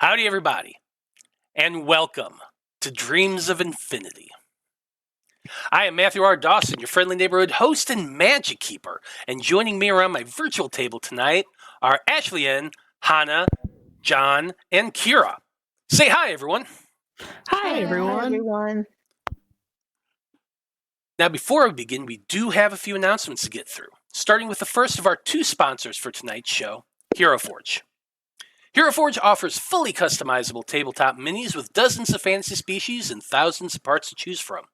Howdy, everybody, and welcome to Dreams of Infinity. I am Matthew R. Dawson, your friendly neighborhood host and magic keeper, and joining me around my virtual table tonight are Ashleyien, Hana, John, and Kira. Say hi, everyone. Hi, everyone. Now, before we begin, we do have a few announcements to get through, starting with the first of our two sponsors for tonight's show, Hero Forge. Hero Forge offers fully customizable tabletop minis with dozens of fantasy species and thousands of parts to choose from.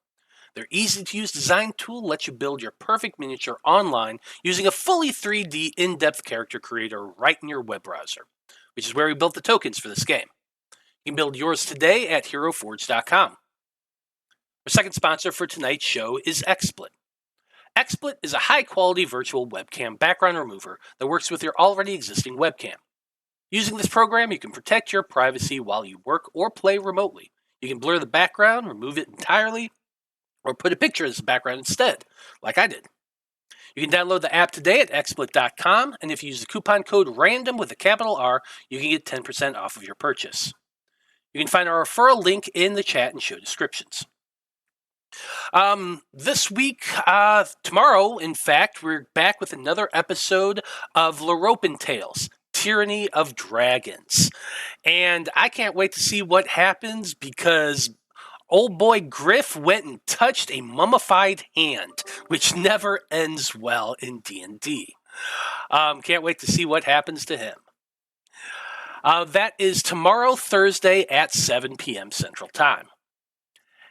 Their easy-to-use design tool lets you build your perfect miniature online using a fully 3D in-depth character creator right in your web browser, which is where we built the tokens for this game. You can build yours today at HeroForge.com. Our second sponsor for tonight's show is XSplit. XSplit is a high-quality virtual webcam background remover that works with your already existing webcam. Using this program, you can protect your privacy while you work or play remotely. You can blur the background, remove it entirely, or put a picture as the background instead, like I did. You can download the app today at xsplit.com, and if you use the coupon code RANDOM with a capital R, you can get 10% off of your purchase. You can find our referral link in the chat and show descriptions. This week, tomorrow, in fact, we're back with another episode of Laropen Tales, Tyranny of Dragons. And I can't wait to see what happens because old boy Griff went and touched a mummified hand, which never ends well in D&D. Can't wait to see what happens to him. That is tomorrow, Thursday at 7 p.m. Central Time.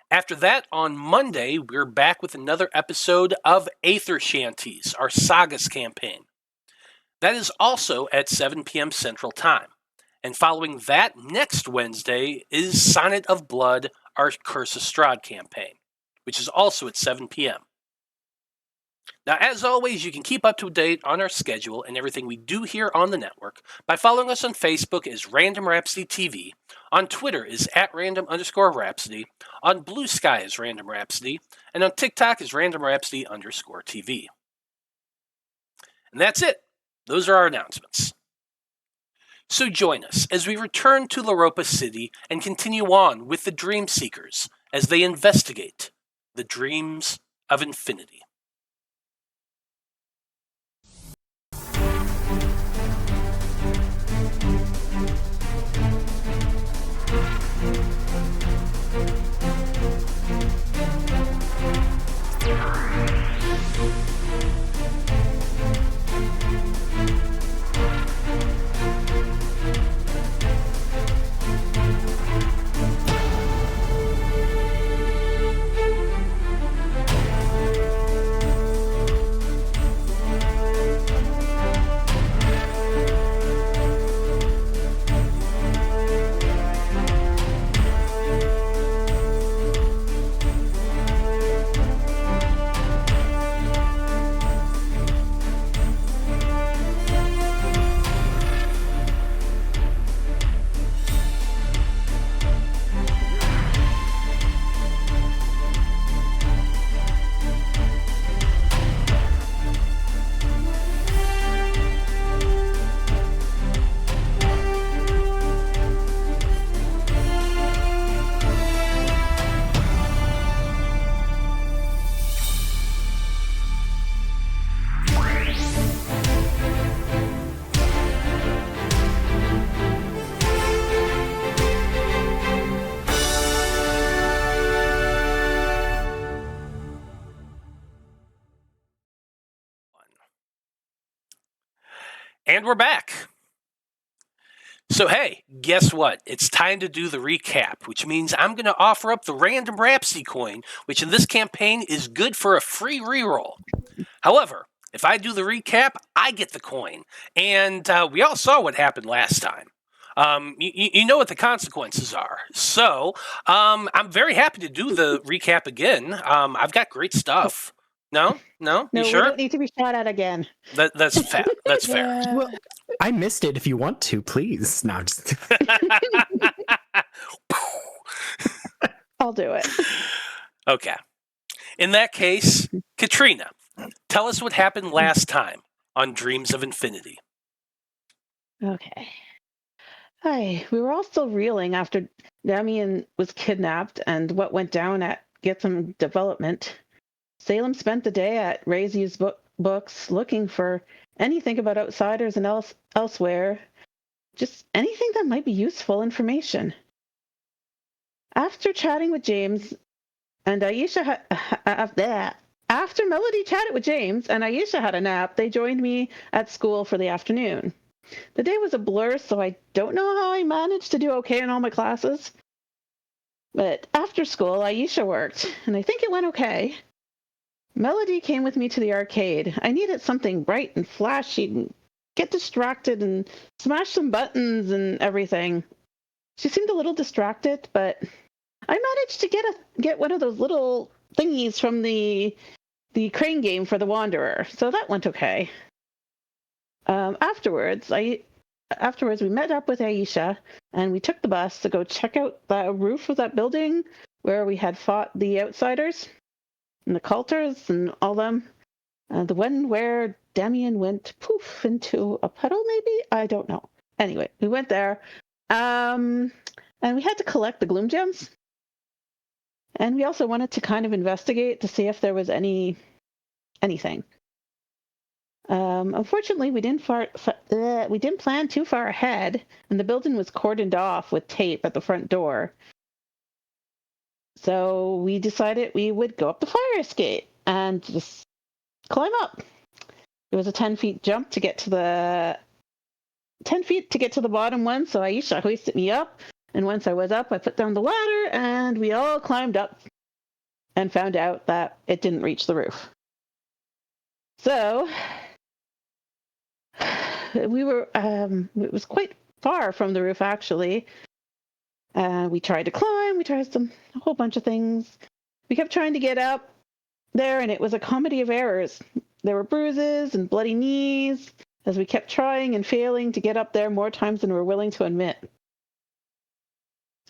After that, on Monday, we're back with another episode of Aether Shanties, our Sagas campaign. That is also at 7 p.m. Central Time. And following that, next Wednesday is Sonnet of Blood, our Curse of Strahd campaign, which is also at 7 p.m. Now, as always, you can keep up to date on our schedule and everything we do here on the network by following us on Facebook as Random Rhapsody TV, on Twitter is @random_Rhapsody, on Blue Sky is Random Rhapsody, and on TikTok is Random Rhapsody_TV. And that's it. Those are our announcements. So join us as we return to Laropa City and continue on with the Dream Seekers as they investigate the dreams of infinity. And we're back. So hey, guess what? It's time to do the recap, which means I'm going to offer up the Random Rhapsody coin, which in this campaign is good for a free reroll. However, if I do the recap, I get the coin. And we all saw what happened last time. You know what the consequences are. So I'm very happy to do the recap again. I've got great stuff. No, you sure? We don't need to be shot at again. That's fair. That's fair. Well, I missed it. If you want to, please. No, just... I'll do it. Okay. In that case, Katrina, tell us what happened last time on Dreams of Infinity. Okay. Hi. We were all still reeling after Damien was kidnapped and what went down at Get Some Development. Salem spent the day at Ray's used books looking for anything about outsiders and elsewhere, just anything that might be useful information. After chatting with James and Aisha, after Melody chatted with James and Aisha had a nap, they joined me at school for the afternoon. The day was a blur, so I don't know how I managed to do okay in all my classes. But after school, Aisha worked, and I think it went okay. Melody came with me to the arcade. I needed something bright and flashy and get distracted and smash some buttons and everything. She seemed a little distracted, but I managed to get one of those little thingies from the crane game for the Wanderer, so that went okay. Afterwards, we met up with Aisha, and we took the bus to go check out the roof of that building where we had fought the outsiders and the culters and all them. The one where Damien went poof into a puddle, maybe? I don't know. Anyway, we went there, and we had to collect the gloom gems. And we also wanted to kind of investigate to see if there was anything. Unfortunately, we didn't plan too far ahead, and the building was cordoned off with tape at the front door. So we decided we would go up the fire escape and just climb up. It was a 10-feet jump to get to the 10 feet to get to the bottom one. So Aisha hoisted me up, and once I was up, I put down the ladder, and we all climbed up and found out that it didn't reach the roof. So we were, it was quite far from the roof, actually. We tried to climb, we tried a whole bunch of things. We kept trying to get up there, and it was a comedy of errors. There were bruises and bloody knees as we kept trying and failing to get up there more times than we're willing to admit.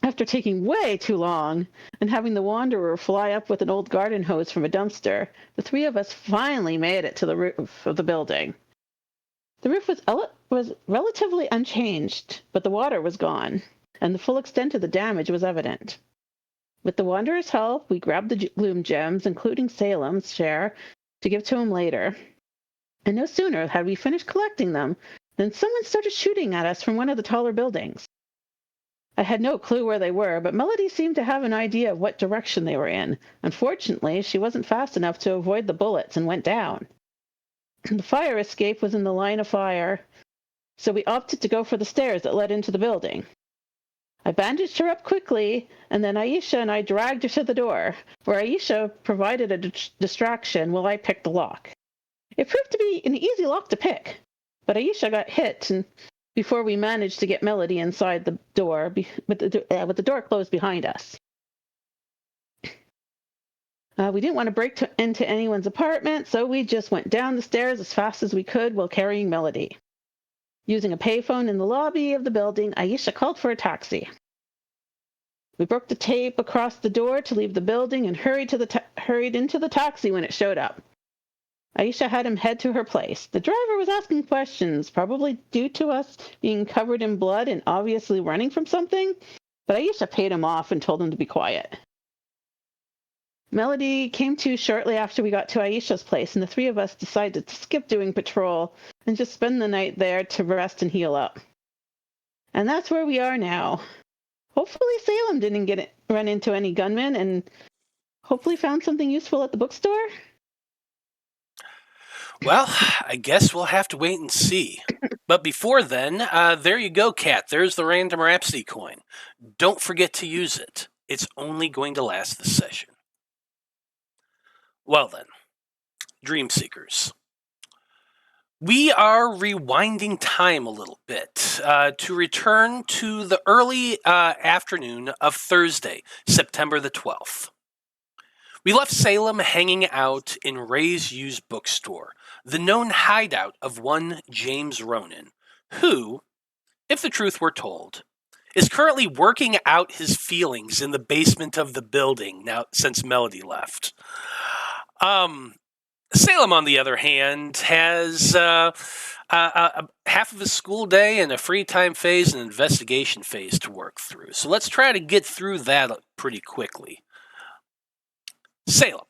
After taking way too long and having the Wanderer fly up with an old garden hose from a dumpster, the three of us finally made it to the roof of the building. The roof was relatively unchanged, but the water was gone, and the full extent of the damage was evident. With the Wanderer's help, we grabbed the gloom gems, including Salem's share, to give to him later. And no sooner had we finished collecting them than someone started shooting at us from one of the taller buildings. I had no clue where they were, but Melody seemed to have an idea of what direction they were in. Unfortunately, she wasn't fast enough to avoid the bullets and went down. The fire escape was in the line of fire, so we opted to go for the stairs that led into the building. I bandaged her up quickly, and then Aisha and I dragged her to the door, where Aisha provided a distraction while I picked the lock. It proved to be an easy lock to pick, but Aisha got hit before we managed to get Melody inside the door, with the door closed behind us. We didn't want to break into anyone's apartment, so we just went down the stairs as fast as we could while carrying Melody. Using a payphone in the lobby of the building, Aisha called for a taxi. We broke the tape across the door to leave the building and hurried into the taxi when it showed up. Aisha had him head to her place. The driver was asking questions, probably due to us being covered in blood and obviously running from something, but Aisha paid him off and told him to be quiet. Melody came to shortly after we got to Aisha's place, and the three of us decided to skip doing patrol and just spend the night there to rest and heal up. And that's where we are now. Hopefully Salem didn't run into any gunmen, and hopefully found something useful at the bookstore. Well, I guess we'll have to wait and see. But before then, there you go, Kat. There's the random Rhapsody coin. Don't forget to use it. It's only going to last this session. Well then, Dream Seekers. We are rewinding time a little bit to return to the early afternoon of Thursday, September the 12th. We left Salem hanging out in Ray's used bookstore, the known hideout of one James Ronan, who, if the truth were told, is currently working out his feelings in the basement of the building now since Melody left. Salem, on the other hand, has half of a school day and a free time phase and investigation phase to work through. So let's try to get through that pretty quickly. Salem,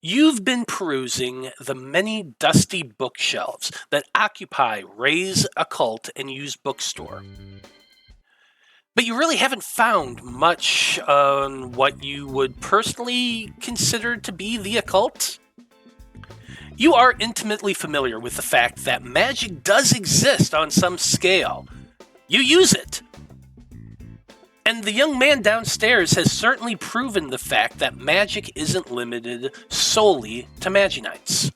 you've been perusing the many dusty bookshelves that occupy Ray's Occult and Used Bookstore. But you really haven't found much on what you would personally consider to be the occult. You are intimately familiar with the fact that magic does exist on some scale. You use it. And the young man downstairs has certainly proven the fact that magic isn't limited solely to Magi-Knights.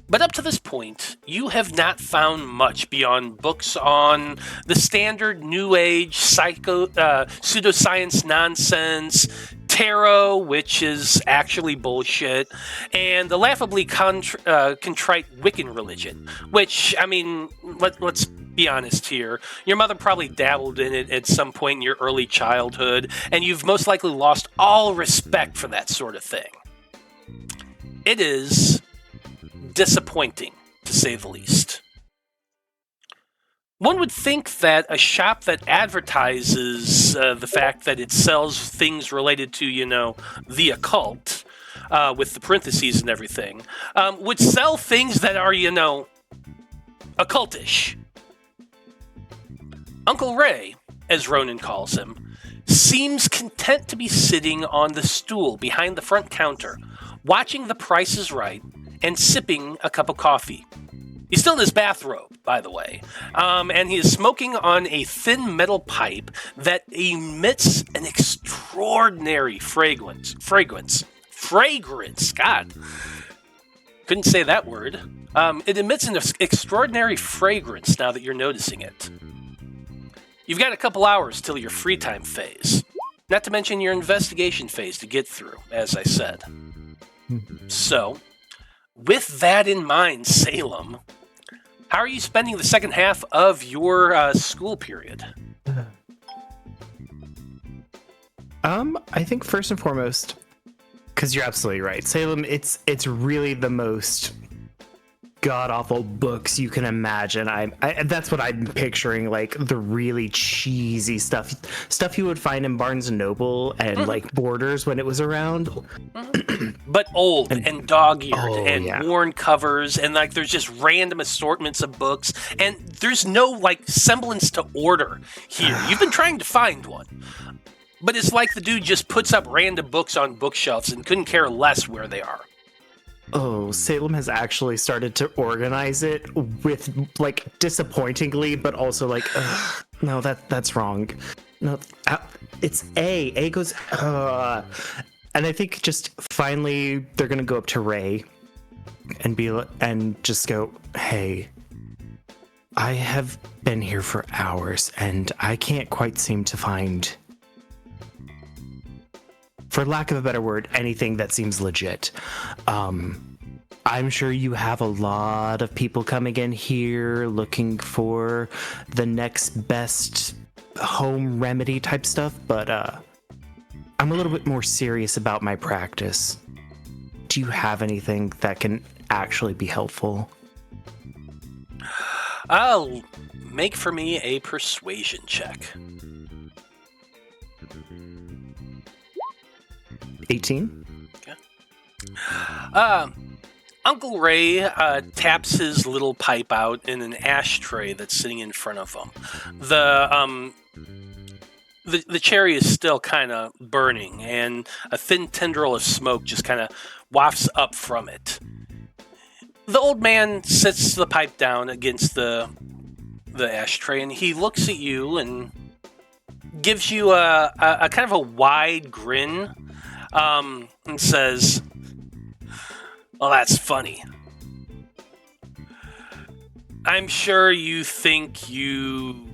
But up to this point, you have not found much beyond books on the standard New Age pseudoscience nonsense, tarot, which is actually bullshit, and the laughably contrite Wiccan religion, which, I mean, let's be honest here. Your mother probably dabbled in it at some point in your early childhood, and you've most likely lost all respect for that sort of thing. It is disappointing, to say the least. One would think that a shop that advertises the fact that it sells things related to, the occult, with the parentheses and everything, would sell things that are, occultish. Uncle Ray, as Ronan calls him, seems content to be sitting on the stool behind the front counter, watching The Price is Right and sipping a cup of coffee. He's still in his bathrobe, by the way, and he is smoking on a thin metal pipe that emits an extraordinary fragrance. God, couldn't say that word. It emits an extraordinary fragrance now that you're noticing it. You've got a couple hours till your free time phase, not to mention your investigation phase to get through, as I said. So, with that in mind, Salem, how are you spending the second half of your school period? I think first and foremost, because you're absolutely right, Salem, it's really the most god-awful books you can imagine. I that's what I'm picturing, like the really cheesy stuff you would find in Barnes and Noble and like Borders when it was around. But old and dog-eared and worn covers, and like there's just random assortments of books, and there's no like semblance to order here. You've been trying to find one, but it's like the dude just puts up random books on bookshelves and couldn't care less where they are. Oh, Salem has actually started to organize it with, like, disappointingly, but also like, no, that's wrong. No, it's A. A goes, and I think just finally they're gonna go up to Ray and just go, hey, I have been here for hours and I can't quite seem to find, for lack of a better word, anything that seems legit. I'm sure you have a lot of people coming in here looking for the next best home remedy type stuff, but I'm a little bit more serious about my practice. Do you have anything that can actually be helpful? I'll make for me a persuasion check. 18? Okay. Uncle Ray taps his little pipe out in an ashtray that's sitting in front of him. The cherry is still kind of burning, and a thin tendril of smoke just kind of wafts up from it. The old man sets the pipe down against the ashtray, and he looks at you and gives you a kind of a wide grin, and says, "Well, that's funny. I'm sure you think you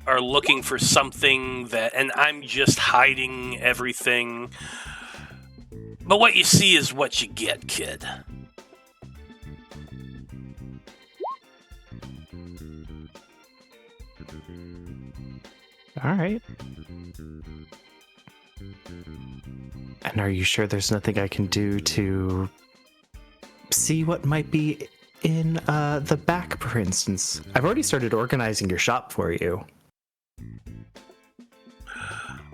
are looking for something and I'm just hiding everything. But what you see is what you get, kid." All right. And are you sure there's nothing I can do to see what might be in the back, for instance? I've already started organizing your shop for you.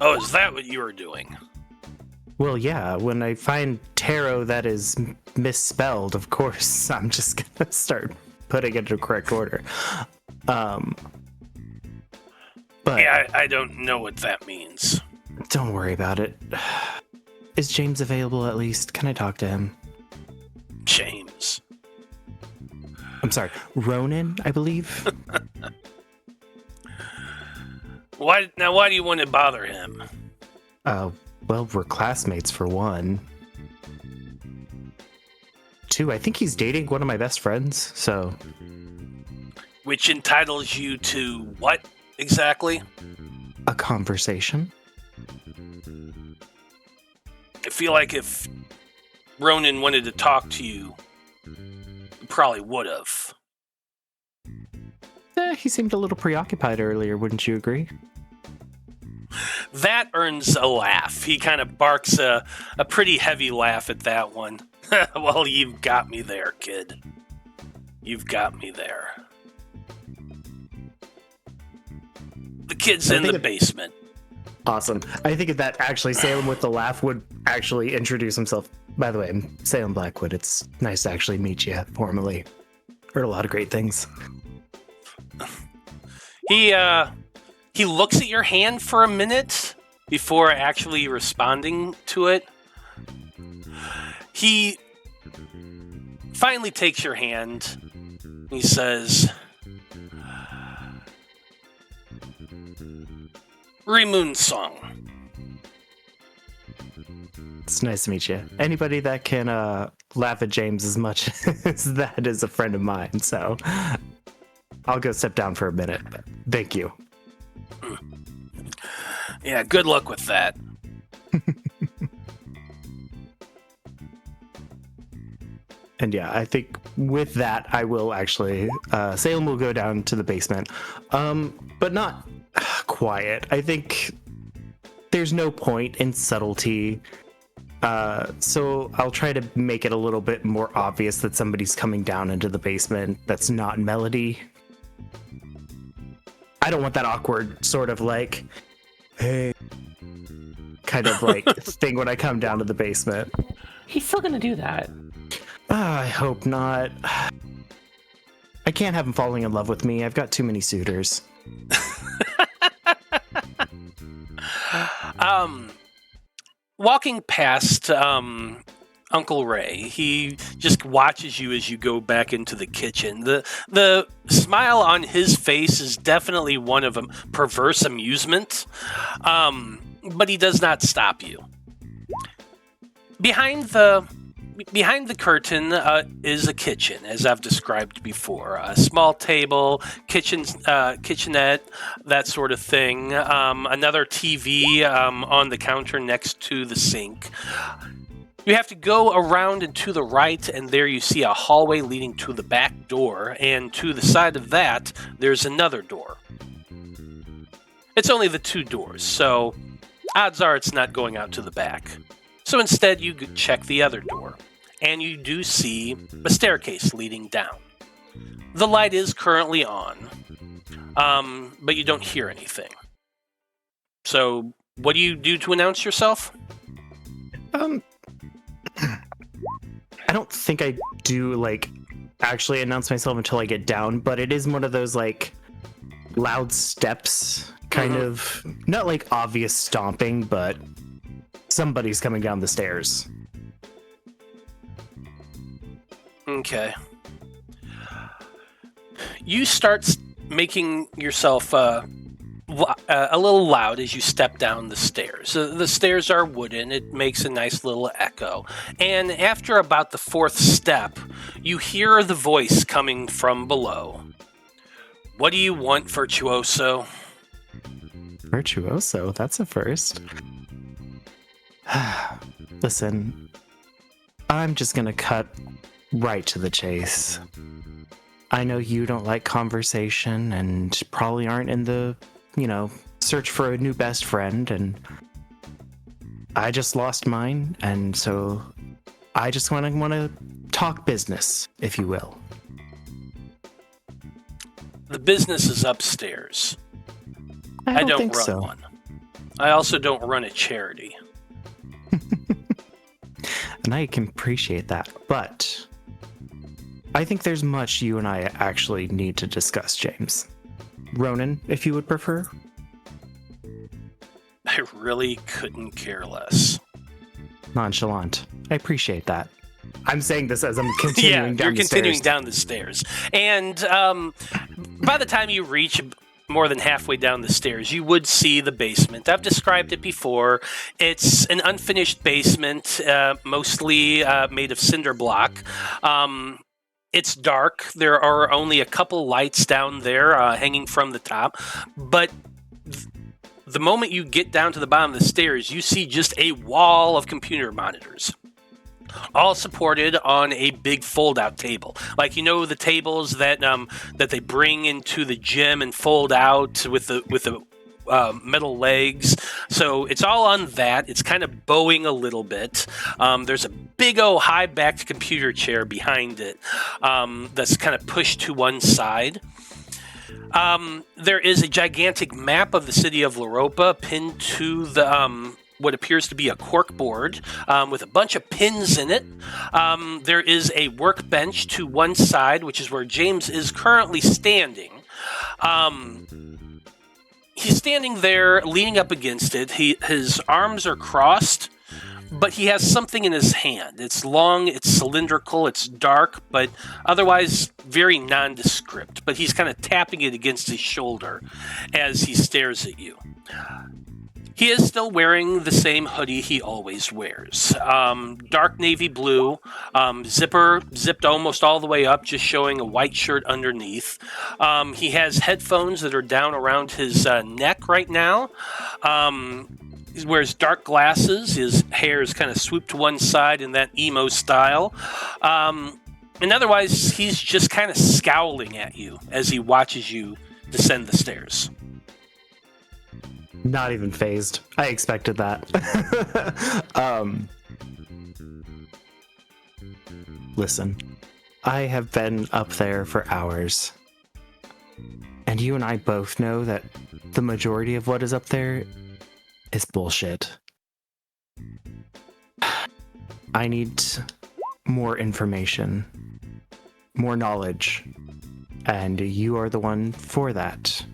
Oh, is that what you were doing? Well, yeah, when I find tarot that is misspelled, of course, I'm just gonna start putting it in correct order. But Yeah, I don't know what that means. don't worry about it. Is James available at least? Can I talk to him? James. I'm sorry, Ronan, I believe? Why do you want to bother him? Well, we're classmates for one. Two, I think he's dating one of my best friends, so... Which entitles you to what, exactly? A conversation? I feel like if Ronan wanted to talk to you, he probably would have. He seemed a little preoccupied earlier, wouldn't you agree? That earns a laugh. He kind of barks a pretty heavy laugh at that one. Well, you've got me there, kid. You've got me there. The kid's in the basement. Awesome. I think that actually Salem with the laugh would actually introduce himself. By the way, I'm Salem Blackwood. It's nice to actually meet you formally. Heard a lot of great things. He looks at your hand for a minute before actually responding to it. He finally takes your hand. He says, Remoon Song. It's nice to meet you. Anybody that can laugh at James as much as that is a friend of mine, so I'll go step down for a minute. But thank you. Yeah, good luck with that. And yeah, I think with that, I will actually, Salem will go down to the basement, but not quiet. I think there's no point in subtlety. So I'll try to make it a little bit more obvious that somebody's coming down into the basement that's not Melody. I don't want that awkward sort of like, hey, kind of like thing when I come down to the basement. He's still gonna do that. I hope not. I can't have him falling in love with me. I've got too many suitors. Walking past Uncle Ray, he just watches you as you go back into the kitchen. The smile on his face is definitely one of a perverse amusement, but he does not stop you. Behind the curtain is a kitchen, as I've described before. A small table, kitchenette, that sort of thing. Another TV on the counter next to the sink. You have to go around and to the right, and there you see a hallway leading to the back door, and to the side of that, there's another door. It's only the two doors, so odds are it's not going out to the back. So instead, you check the other door, and you do see a staircase leading down. The light is currently on, but you don't hear anything. So, what do you do to announce yourself? I don't think I do, like, actually announce myself until I get down, but it is one of those, like, loud steps, kind of, not like obvious stomping, but somebody's coming down the stairs. Okay. You start making yourself a little loud as you step down the stairs. The stairs are wooden. It makes a nice little echo. And after about the fourth step, you hear the voice coming from below. What do you want, Virtuoso? Virtuoso? That's a first. Listen, I'm just gonna cut right to the chase. I know you don't like conversation and probably aren't in the, search for a new best friend, and I just lost mine, and so I just want to talk business, if you will. The business is upstairs. I don't don't think run so. one. I also don't run a charity. And I can appreciate that, but I think there's much you and I actually need to discuss, James. Ronan, if you would prefer. I really couldn't care less. Nonchalant. I appreciate that. I'm saying this as I'm continuing down you're the continuing stairs. down the stairs. And by the time you reach more than halfway down the stairs, you would see the basement. I've described it before. It's an unfinished basement, mostly made of cinder block. It's dark. There are only a couple lights down there hanging from the top. But the moment you get down to the bottom of the stairs, you see just a wall of computer monitors, all supported on a big fold-out table. Like, you know, the tables that that they bring into the gym and fold out with the metal legs. So it's all on that. It's kind of bowing a little bit. There's a big old high-backed computer chair behind it that's kind of pushed to one side. There is a gigantic map of the city of Loropa pinned to the what appears to be a cork board with a bunch of pins in it. There is a workbench to one side, which is where James is currently standing. He's standing there, leaning up against it. His arms are crossed, but he has something in his hand. It's long, it's cylindrical, it's dark, but otherwise very nondescript. But he's kind of tapping it against his shoulder as he stares at you. He is still wearing the same hoodie he always wears. Dark navy blue, zipper zipped almost all the way up, just showing a white shirt underneath. He has headphones that are down around his neck right now. He wears dark glasses. His hair is kind of swooped to one side in that emo style. And otherwise, he's just kind of scowling at you as he watches you descend the stairs. Not even phased. I expected that. Listen, I have been up there for hours. And you and I both know that the majority of what is up there is bullshit. I need more information, more knowledge, and you are the one for that.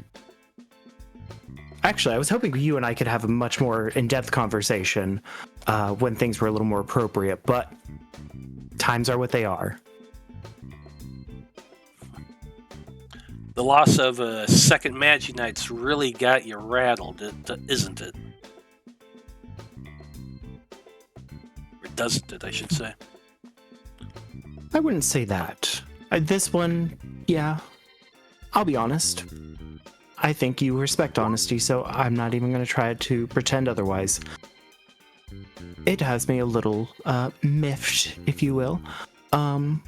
Actually, I was hoping you and I could have a much more in-depth conversation when things were a little more appropriate, but times are what they are. The loss of a second Magi-Knights really got you rattled, isn't it? Or doesn't it, I should say. I wouldn't say that. This one, yeah, I'll be honest. I think you respect honesty, so I'm not even going to try to pretend otherwise. It has me a little, miffed, if you will. I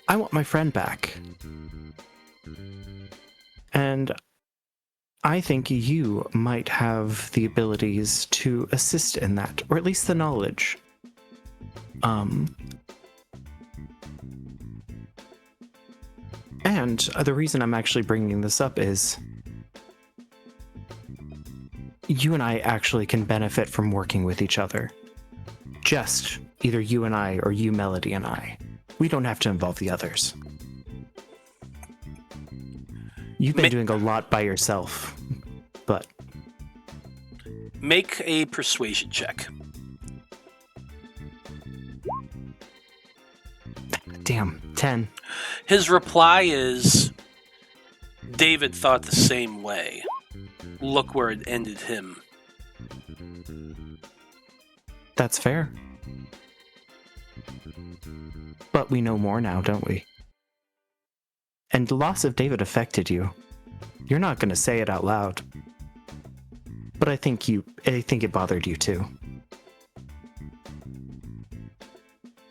want my friend back. And I think you might have the abilities to assist in that, or at least the knowledge. And the reason I'm actually bringing this up is you and I actually can benefit from working with each other. Just either you and I or you, Melody, and I. We don't have to involve the others. You've been doing a lot by yourself, but... Make a persuasion check. Damn, 10. His reply is, David thought the same way. Look where it ended him. That's fair. But we know more now, don't we? And the loss of David affected you. You're not going to say it out loud. But I think it bothered you too.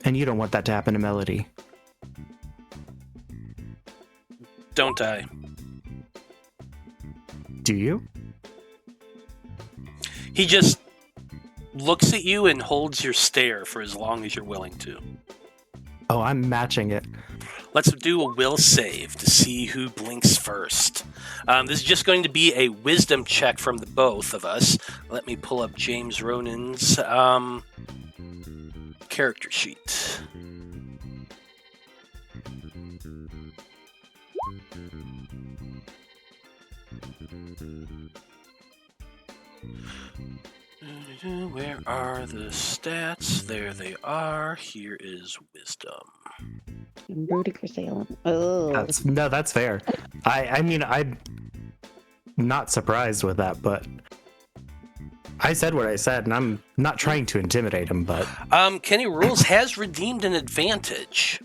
And you don't want that to happen to Melody. Don't I? Do you? He just looks at you and holds your stare for as long as you're willing to. Oh, I'm matching it. Let's do a will save to see who blinks first. This is just going to be a wisdom check from the both of us. Let me pull up James Ronan's character sheet. Where are the stats? There they are. Here is wisdom. I'm rooting for Salem. Oh. That's fair. I mean, I'm not surprised with that, but I said what I said, and I'm not trying to intimidate him, but... Kenny Rules has redeemed an advantage.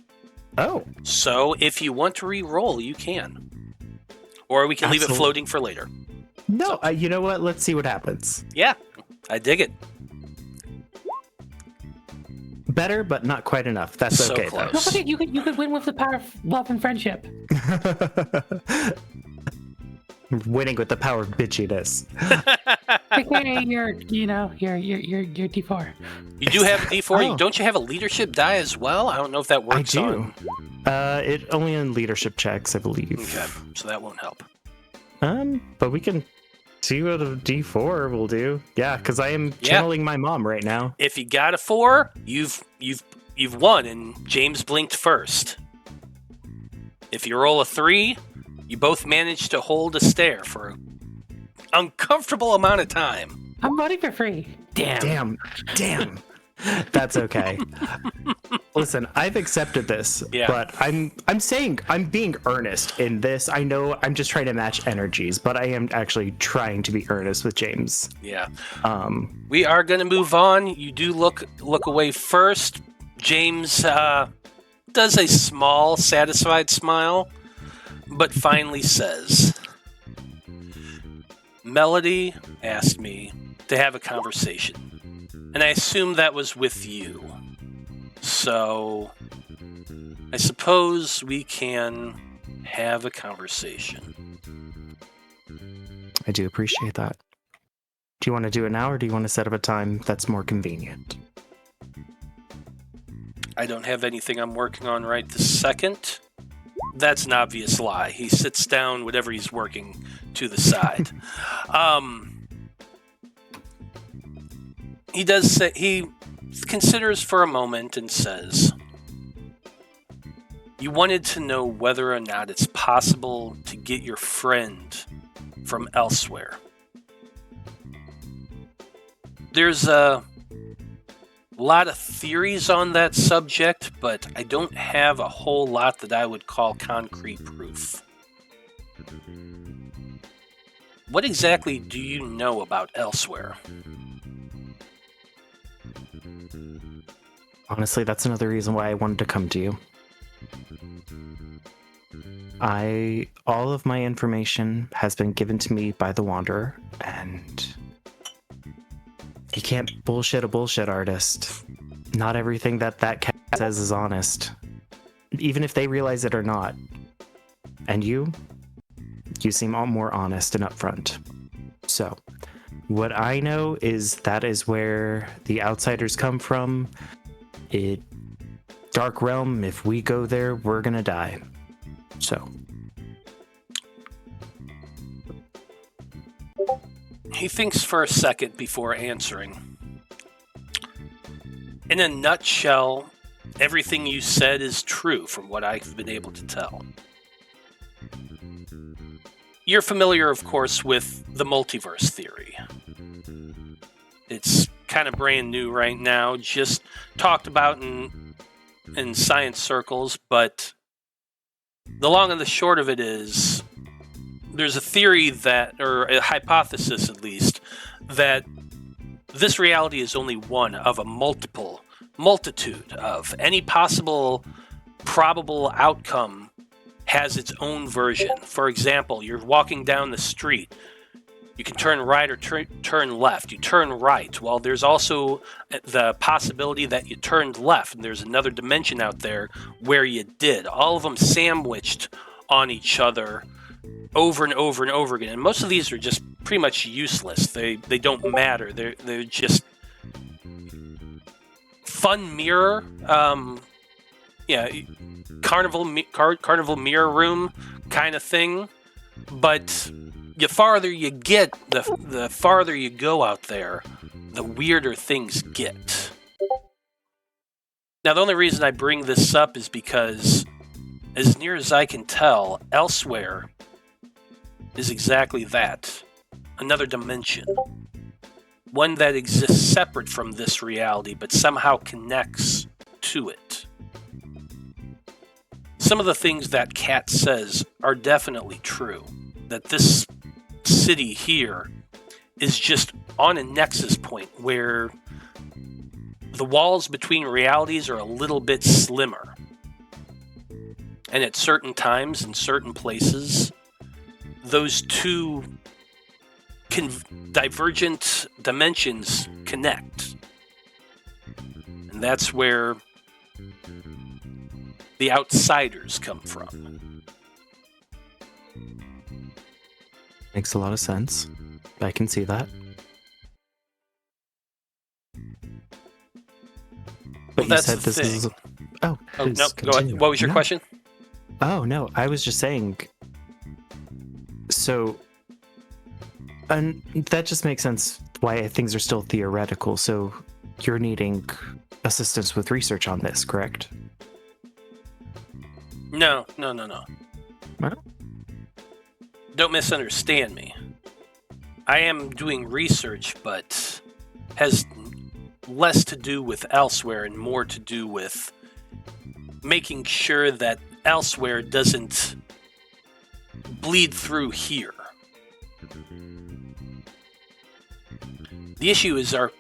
Oh. So if you want to re-roll, you can. Or we can leave it floating for later. No, you know what? Let's see what happens. Yeah, I dig it. Better, but not quite enough. That's So okay, close. though. No, okay, you could win with the power of love and friendship. Winning with the power of bitchiness. Okay, you're D4. You do have a D4. Oh. Don't you have a leadership die as well? I don't know if that I works do. on... It only in leadership checks, I believe. Okay, so that won't help. But we can see what a D4 will do. Yeah, because I am channeling my mom right now. If you got a 4, you've won, and James blinked first. If you roll a 3, you both managed to hold a stare for an uncomfortable amount of time. I'm voting for free. Damn. That's okay. Listen, I've accepted this, but I'm saying I'm being earnest in this. I know I'm just trying to match energies, but I am actually trying to be earnest with James. Yeah. We are going to move on. You do look away first. James does a small, satisfied smile, but finally says, Melody asked me to have a conversation. And I assume that was with you. So, I suppose we can have a conversation. I do appreciate that. Do you want to do it now, or do you want to set up a time that's more convenient? I don't have anything I'm working on right this second. That's an obvious lie. He sits down, whatever he's working, to the side. He does say, he considers for a moment and says, you wanted to know whether or not it's possible to get your friend from elsewhere. There's a lot of theories on that subject, but I don't have a whole lot that I would call concrete proof. What exactly do you know about elsewhere? Honestly, that's another reason why I wanted to come to you. All of my information has been given to me by the Wanderer, and you can't bullshit a bullshit artist. Not everything that cat says is honest, even if they realize it or not. And you seem all more honest and upfront. So, what I know is that is where the outsiders come from. Dark Realm, if we go there, we're gonna die. So. He thinks for a second before answering. In a nutshell, everything you said is true from what I've been able to tell. You're familiar, of course, with the multiverse theory. It's kind of brand new right now, just talked about in science circles, but the long and the short of it is there's a theory that, or a hypothesis at least, that this reality is only one of a multitude of any possible probable outcome has its own version. For example, you're walking down the street. You can turn right or turn left. You turn right. Well, there's also the possibility that you turned left, and there's another dimension out there where you did. All of them sandwiched on each other over and over and over again. And most of these are just pretty much useless. They don't matter. They're just fun mirror, carnival mirror room kind of thing. But the farther you get, the farther you go out there, the weirder things get. Now, the only reason I bring this up is because, as near as I can tell, elsewhere is exactly that. Another dimension. One that exists separate from this reality, but somehow connects to it. Some of the things that Kat says are definitely true. That this city here is just on a nexus point where the walls between realities are a little bit slimmer. And at certain times, in certain places, those two divergent dimensions connect. And that's where the outsiders come from. Makes a lot of sense. I can see that. But Well, you said this is... Oh, no, go ahead. continue. What was your No. question? Oh, no, I was just saying... So... And that just makes sense why things are still theoretical, so you're needing assistance with research on this, correct? No. Well? Don't misunderstand me. I am doing research, but has less to do with elsewhere and more to do with making sure that elsewhere doesn't bleed through here. The issue is our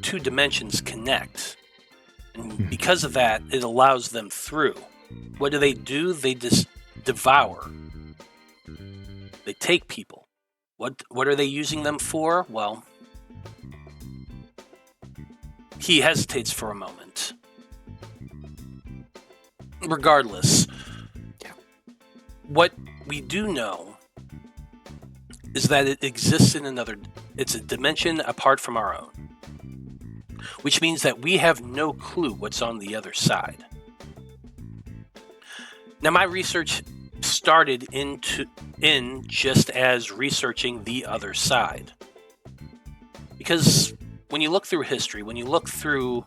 two dimensions connect. And because of that, it allows them through. What do? They just devour. They take people. What are they using them for? Well, he hesitates for a moment. Regardless, what we do know is that it exists in it's a dimension apart from our own. Which means that we have no clue what's on the other side. Now, my research started in just as researching the other side. Because when you look through history, when you look through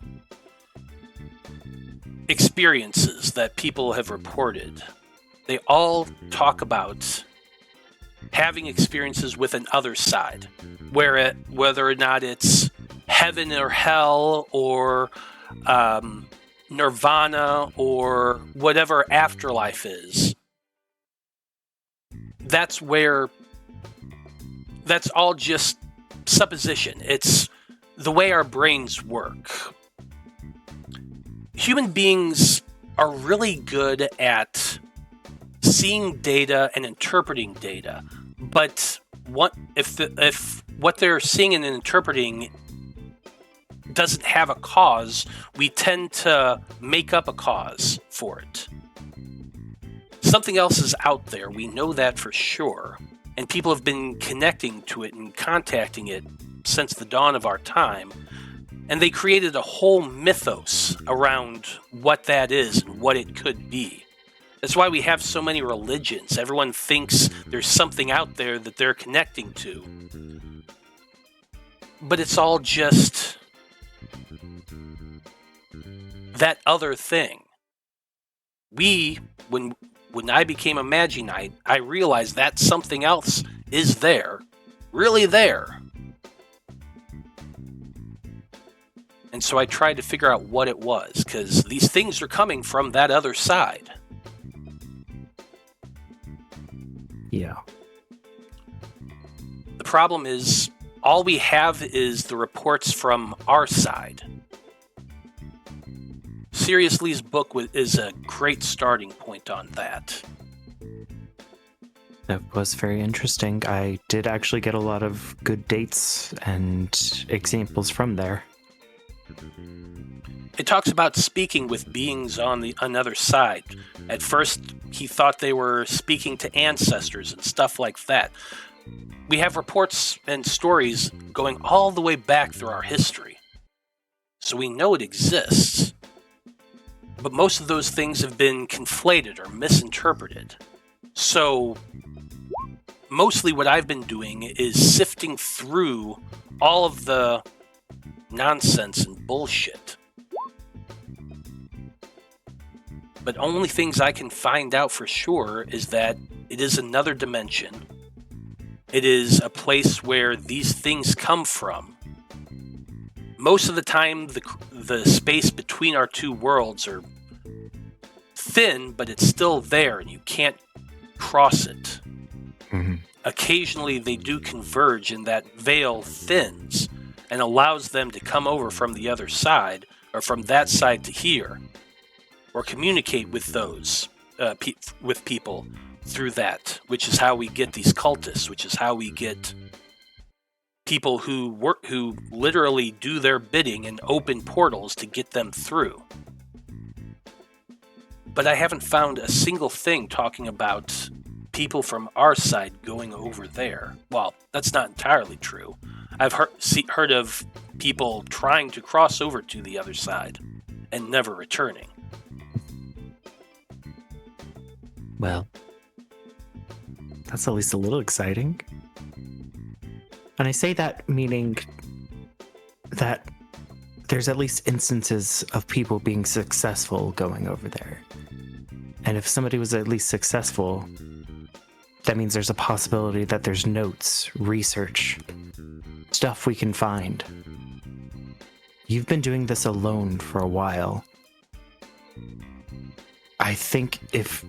experiences that people have reported, they all talk about having experiences with an other side, whether or not it's heaven or hell or nirvana or whatever afterlife is. That's all just supposition. It's the way our brains work. Human beings are really good at seeing data and interpreting data, but if what they're seeing and interpreting doesn't have a cause, we tend to make up a cause for it. Something else is out there. We know that for sure. And people have been connecting to it and contacting it since the dawn of our time. And they created a whole mythos around what that is and what it could be. That's why we have so many religions. Everyone thinks there's something out there that they're connecting to. But it's all just that other thing. When I became a Magi-Knight, I realized that something else is there, really there. And so I tried to figure out what it was, because these things are coming from that other side. Yeah. The problem is, all we have is the reports from our side. Sirius Lee's book is a great starting point on that. That was very interesting. I did actually get a lot of good dates and examples from there. It talks about speaking with beings on the another side. At first, he thought they were speaking to ancestors and stuff like that. We have reports and stories going all the way back through our history. so we know it exists. But most of those things have been conflated or misinterpreted. So mostly what I've been doing is sifting through all of the nonsense and bullshit. But only things I can find out for sure is that it is another dimension. It is a place where these things come from. Most of the time, the space between our two worlds are thin, but it's still there, and you can't cross it. Mm-hmm. Occasionally, they do converge, and that veil thins and allows them to come over from the other side, or from that side to here, or communicate with those, with people through that, which is how we get these cultists, which is how we get people who literally do their bidding and open portals to get them through. But I haven't found a single thing talking about people from our side going over there. Well, that's not entirely true. I've heard of people trying to cross over to the other side and never returning. Well, that's at least a little exciting. And I say that meaning that there's at least instances of people being successful going over there. And if somebody was at least successful, that means there's a possibility that there's notes, research, stuff we can find. You've been doing this alone for a while. I think if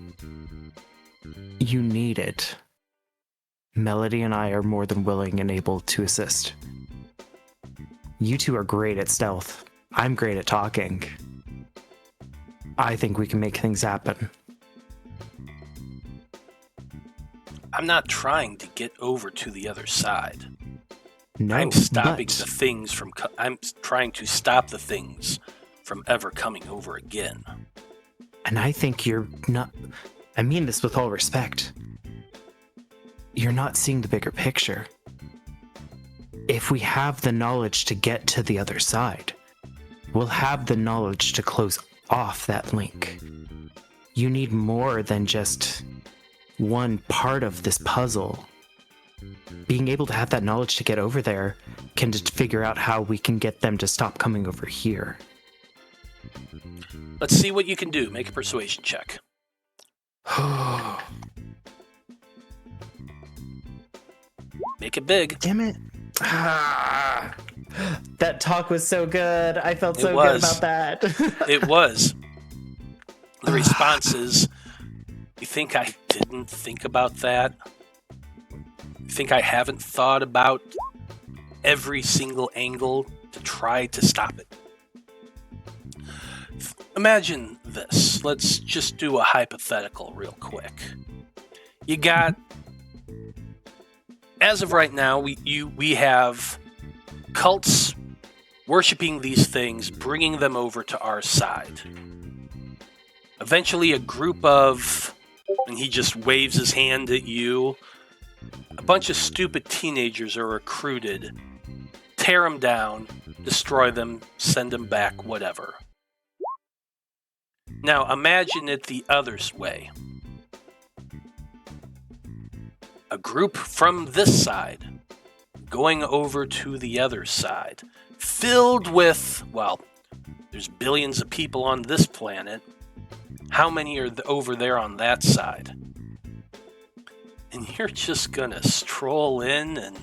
you need it, Melody and I are more than willing and able to assist. You two are great at stealth. I'm great at talking. I think we can make things happen. I'm not trying to get over to the other side. No, I'm stopping but the things from... I'm trying to stop the things from ever coming over again. And I think you're not... I mean this with all respect. You're not seeing the bigger picture. If we have the knowledge to get to the other side, we'll have the knowledge to close off that link. You need more than just one part of this puzzle. Being able to have that knowledge to get over there can just figure out how we can get them to stop coming over here. Let's see what you can do. Make a persuasion check. Make it big. Damn it. That talk was so good. I felt so was. good about that. It was. The response is, you think I didn't think about that? You think I haven't thought about every single angle to try to stop it? Imagine this. Let's just do a hypothetical real quick. You got, as of right now, we have cults worshiping these things, bringing them over to our side. Eventually a group of, and he just waves his hand at you, a bunch of stupid teenagers are recruited, tear them down, destroy them, send them back, whatever. Now imagine it the other way. A group from this side going over to the other side, filled with, well, there's billions of people on this planet. How many are over there on that side? And you're just gonna stroll in and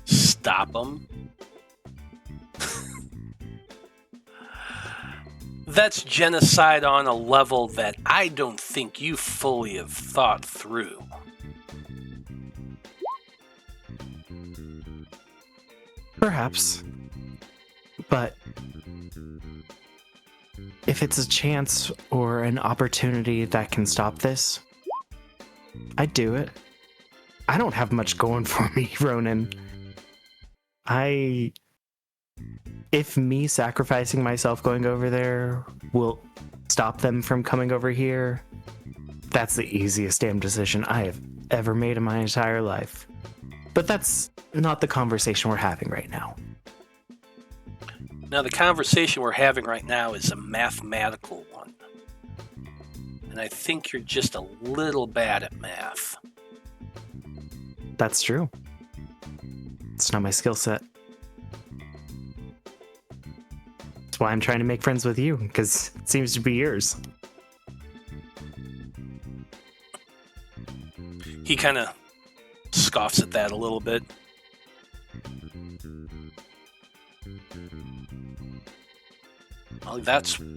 stop them? That's genocide on a level that I don't think you fully have thought through. Perhaps. But if it's a chance or an opportunity that can stop this, I'd do it. I don't have much going for me, Ronan. If me sacrificing myself going over there will stop them from coming over here, that's the easiest damn decision I have ever made in my entire life. But that's not the conversation we're having right now. Now, the conversation we're having right now is a mathematical one. And I think you're just a little bad at math. That's true. It's not my skill set. That's why I'm trying to make friends with you, because it seems to be yours. He kind of scoffs at that a little bit. Well,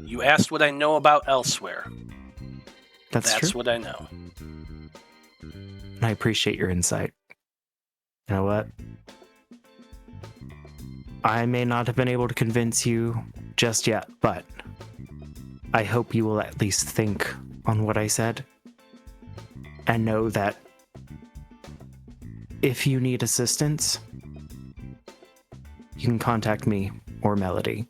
you asked what I know about elsewhere. That's true. what I know. I appreciate your insight. You know what? I may not have been able to convince you just yet, but I hope you will at least think on what I said and know that if you need assistance, you can contact me or Melody.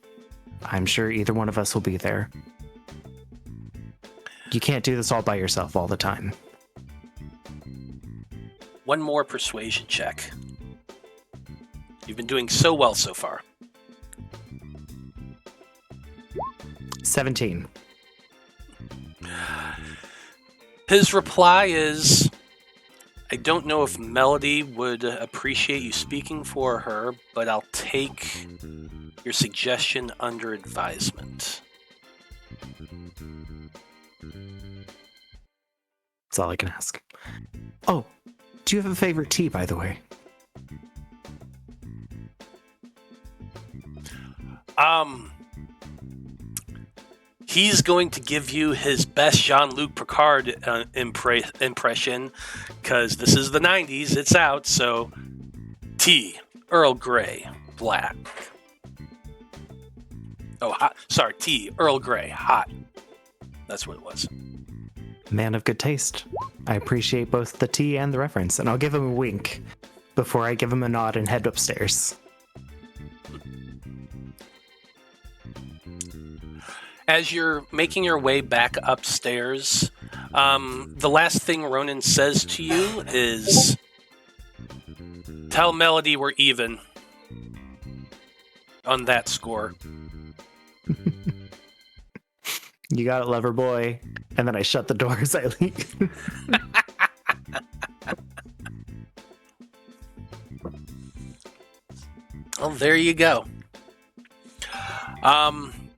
I'm sure either one of us will be there. You can't do this all by yourself all the time. One more persuasion check. You've been doing so well so far. 17. His reply is, I don't know if Melody would appreciate you speaking for her, but I'll take your suggestion under advisement. That's all I can ask. Oh, do you have a favorite tea, by the way? He's going to give you his best Jean-Luc Picard impression, because this is the 90s, it's out, so tea, Earl Grey, black. Oh, hot. Sorry, tea, Earl Grey, hot. That's what it was. Man of good taste. I appreciate both the tea and the reference, and I'll give him a wink before I give him a nod and head upstairs. As you're making your way back upstairs, the last thing Ronan says to you is, tell Melody we're even on that score. You got it, lover boy. And then I shut the door as I leave. Well, there you go.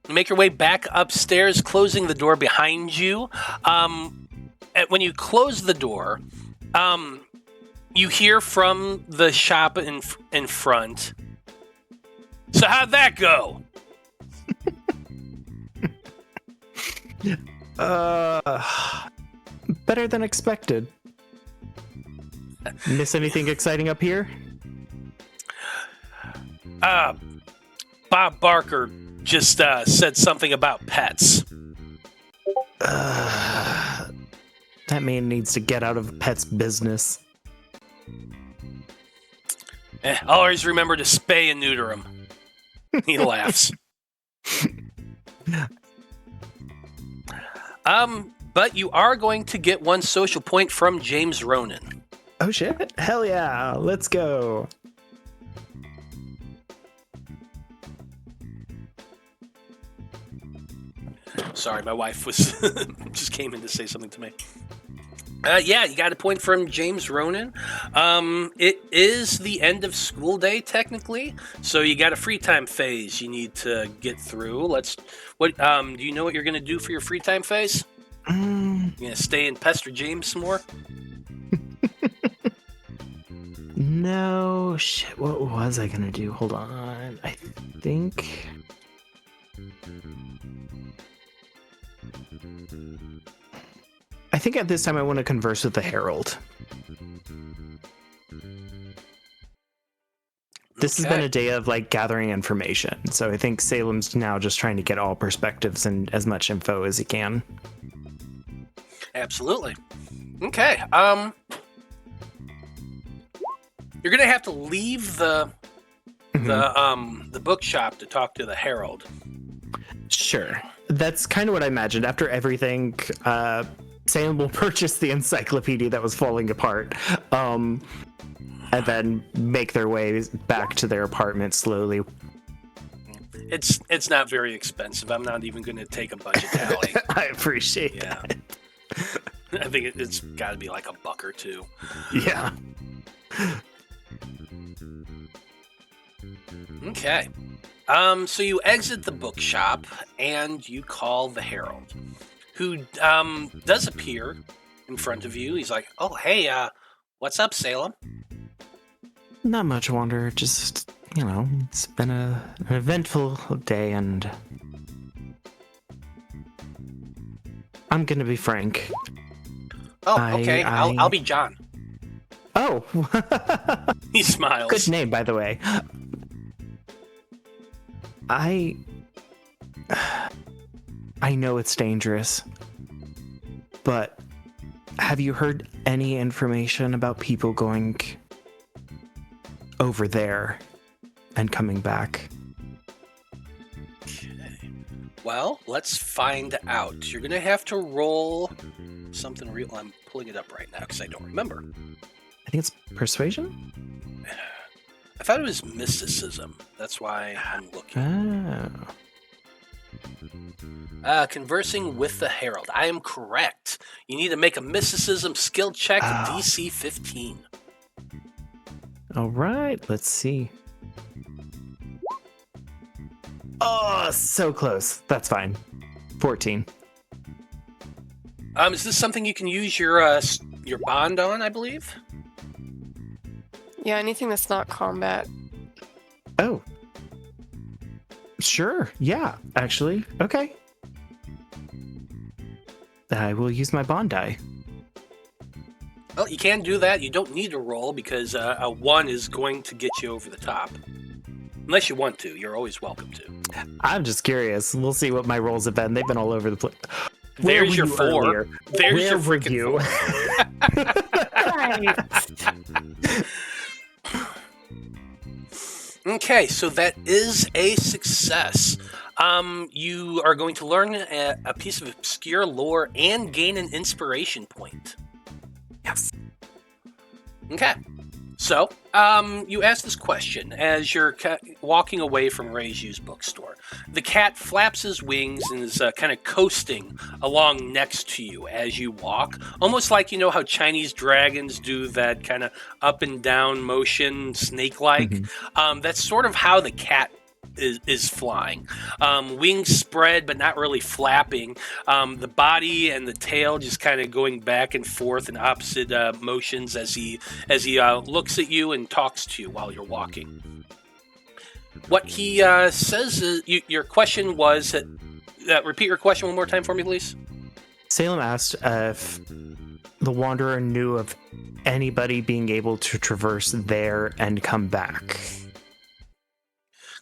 Make your way back upstairs, closing the door behind you. When you close the door, you hear from the shop in front. So how'd that go? Better than expected. Miss anything exciting up here? Bob Barker just said something about pets. That man needs to get out of pets business. Always remember to spay and neuter him. He laughs. But you are going to get one social point from James Ronan. Oh shit! Hell yeah! Let's go. Sorry, my wife was just came in to say something to me. Yeah, you got a point from James Ronan. It is the end of school day, technically, so you got a free time phase you need to get through. Do you know what you're going to do for your free time phase? You going to stay and pester James some more? No, shit, what was I going to do? Hold on, I think... at this time I want to converse with the Herald. This has been a day of gathering information, so I think Salem's now just trying to get all perspectives and as much info as he can. Absolutely. Okay. You're gonna have to leave the bookshop to talk to the Herald. Sure. That's kind of what I imagined. After everything, Salem will purchase the encyclopedia that was falling apart, and then make their way back to their apartment slowly. It's not very expensive. I'm not even going to take a budget tally. I appreciate Yeah. that. I think it's got to be like $1 or $2. Yeah. Okay. So you exit the bookshop and you call the Herald, who does appear in front of you. He's like, "Oh, hey, what's up, Salem?" Not much, Wander. Just, it's been an eventful day, and I'm gonna be frank. Oh, okay. I'll be John. Oh, He smiles. good name, by the way. I know it's dangerous, but have you heard any information about people going over there and coming back? Okay. Well, let's find out. You're gonna have to roll something real. I'm pulling it up right now because I don't remember. I think it's persuasion? I thought it was mysticism. That's why I'm looking. Oh. Conversing with the Herald. I am correct. You need to make a mysticism skill check, DC 15. All right, let's see. Oh, so close. That's fine. 14. Is this something you can use your bond on, I believe? Yeah, anything that's not combat. Oh. Sure. Yeah, actually. Okay. I will use my bond die. Well, you can do that. You don't need to roll because a 1 is going to get you over the top. Unless you want to. You're always welcome to. I'm just curious. We'll see what my rolls have been. They've been all over the place. There's your 4. Earlier? There's Where your were freaking you? 4. Okay, so that is a success. You are going to learn a piece of obscure lore and gain an inspiration point. Yes. Okay. So, you ask this question as you're walking away from Reiju's bookstore. The cat flaps his wings and is kind of coasting along next to you as you walk. Almost like, how Chinese dragons do that kind of up and down motion, snake-like. Mm-hmm. That's sort of how the cat is flying. Wings spread, but not really flapping. The body and the tail just kind of going back and forth in opposite motions as he looks at you and talks to you while you're walking. What he says is, your question was, repeat your question one more time for me, please. Salem asked if the Wanderer knew of anybody being able to traverse there and come back.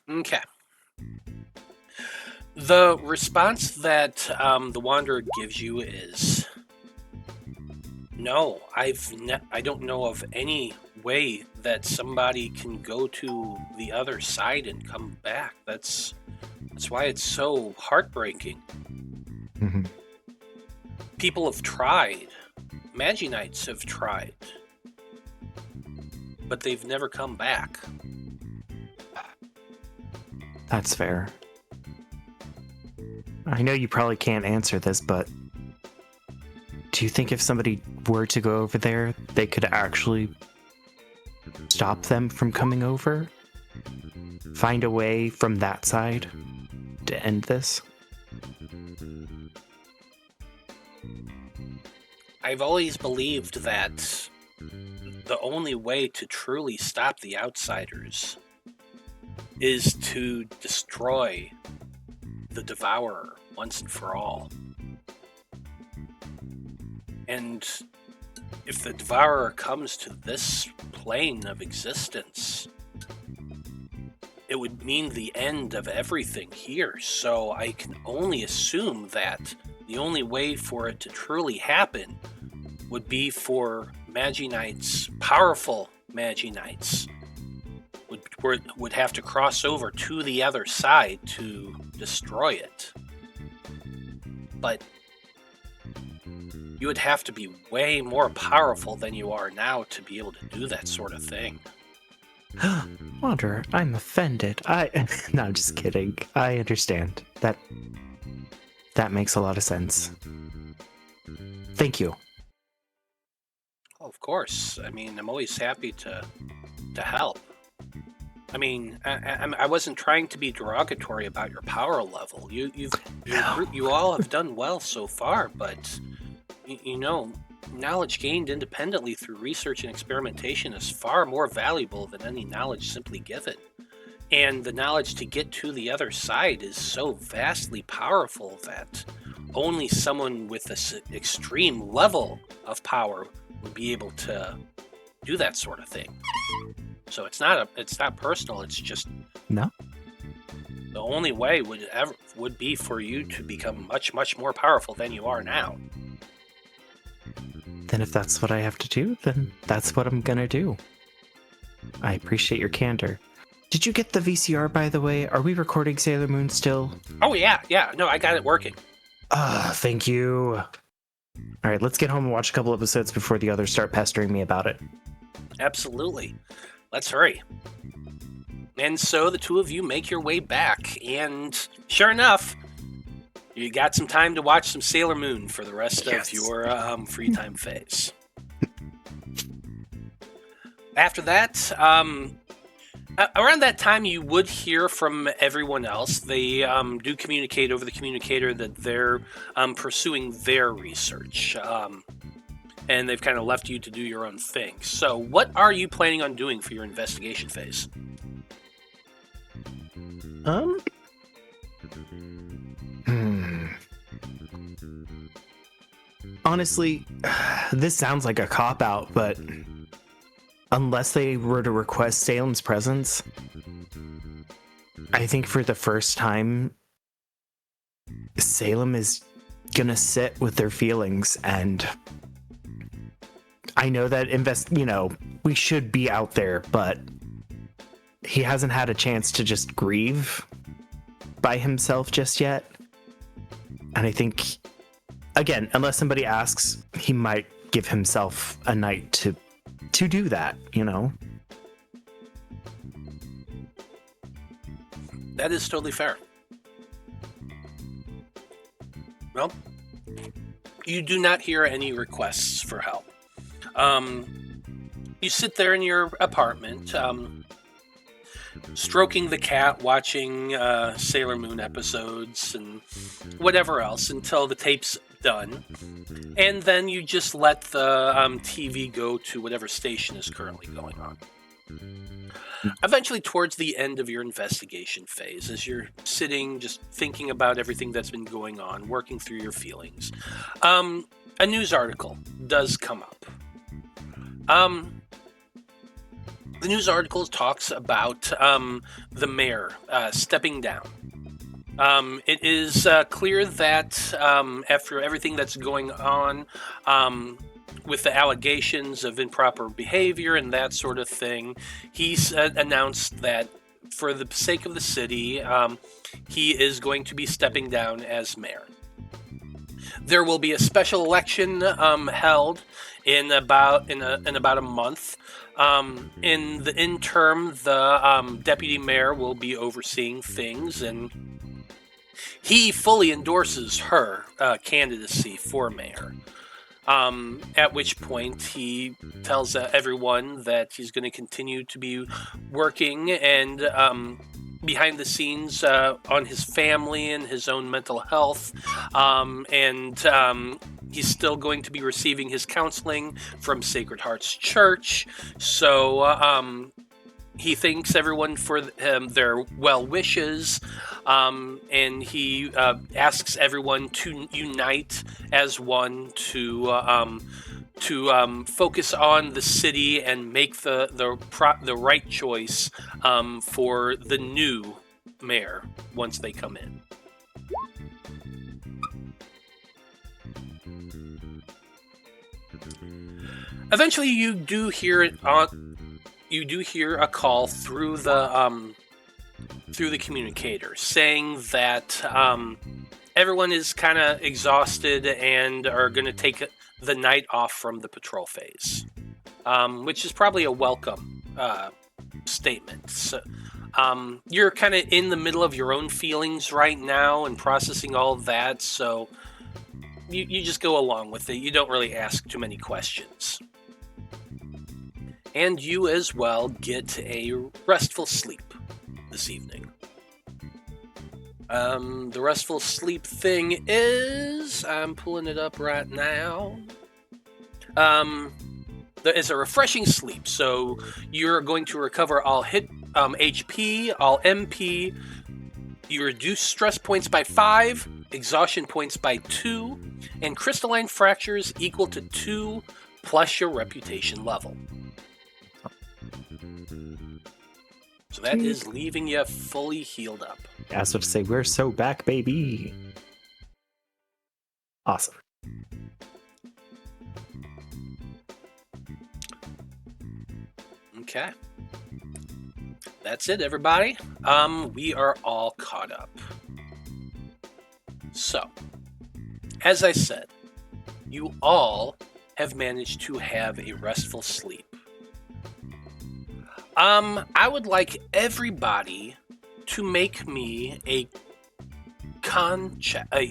Okay. The response that the Wanderer gives you is, no, I don't know of any way that somebody can go to the other side and come back. That's why it's so heartbreaking. Mm-hmm. People have tried. Magi-Knights have tried. But they've never come back. That's fair. I know you probably can't answer this, but do you think if somebody were to go over there, they could actually stop them from coming over? Find a way from that side to end this? I've always believed that the only way to truly stop the outsiders is to destroy the Devourer once and for all. And if the Devourer comes to this plane of existence, it would mean the end of everything here. So I can only assume that the only way for it to truly happen would be for Magi-Knights, powerful Magi-Knights, would have to cross over to the other side to destroy it. But you would have to be way more powerful than you are now to be able to do that sort of thing. Wanderer, I'm offended. No, I'm just kidding. I understand. That makes a lot of sense. Thank you. Oh, of course. I mean, I'm always happy to help. I mean, I wasn't trying to be derogatory about your power level. You all have done well so far, but you know, knowledge gained independently through research and experimentation is far more valuable than any knowledge simply given. And the knowledge to get to the other side is so vastly powerful that only someone with this extreme level of power would be able to do that sort of thing. So it's not personal. It's just No. the only way would be for you to become much, much more powerful than you are now. Then if that's what I have to do, then that's what I'm gonna do. I appreciate your candor. Did you get the VCR, by the way? Are we recording Sailor Moon still? Oh yeah. No, I got it working. Thank you. All right, let's get home and watch a couple episodes before the others start pestering me about it. Absolutely. Let's hurry. And so the two of you make your way back, and sure enough, you got some time to watch some Sailor Moon for the rest of your free time phase. After that, around that time, you would hear from everyone else. They do communicate over the communicator that they're pursuing their research. And they've kind of left you to do your own thing. So what are you planning on doing for your investigation phase? Honestly, this sounds like a cop-out, but unless they were to request Salem's presence, I think for the first time, Salem is gonna sit with their feelings, and I know that we should be out there, but he hasn't had a chance to just grieve by himself just yet. And I think, again, unless somebody asks, he might give himself a night to do that, That is totally fair. Well, you do not hear any requests for help. You sit there in your apartment, stroking the cat, watching Sailor Moon episodes and whatever else until the tape's done. And then you just let the TV go to whatever station is currently going on. Eventually, towards the end of your investigation phase, as you're sitting just thinking about everything that's been going on, working through your feelings, a news article does come up. The news article talks about the mayor stepping down. It is clear that after everything that's going on with the allegations of improper behavior and that sort of thing, he's announced that for the sake of the city, he is going to be stepping down as mayor. There will be a special election held in about a month. In the interim, the deputy mayor will be overseeing things, and he fully endorses her candidacy for mayor. At which point he tells everyone that he's going to continue to be working and behind the scenes on his family and his own mental health, and he's still going to be receiving his counseling from Sacred Hearts Church. So he thanks everyone for their well wishes, and he asks everyone to unite as one to focus on the city and make the right choice for the new mayor once they come in. Eventually, you do hear a call through the communicator saying that everyone is kind of exhausted and are going to take the night off from the patrol phase, which is probably a welcome statement. So, you're kind of in the middle of your own feelings right now and processing all of that, so you just go along with it. You don't really ask too many questions. And you as well get a restful sleep this evening. The restful sleep thing is, I'm pulling it up right now. It's a refreshing sleep, so you're going to recover all hit HP, all MP. You reduce stress points by 5, exhaustion points by 2, and crystalline fractures equal to 2 plus your reputation level. So that is leaving you fully healed up. I was about to say, we're so back, baby. Awesome. Okay. That's it, everybody. We are all caught up. So, as I said, you all have managed to have a restful sleep. I would like everybody to make me a con check. A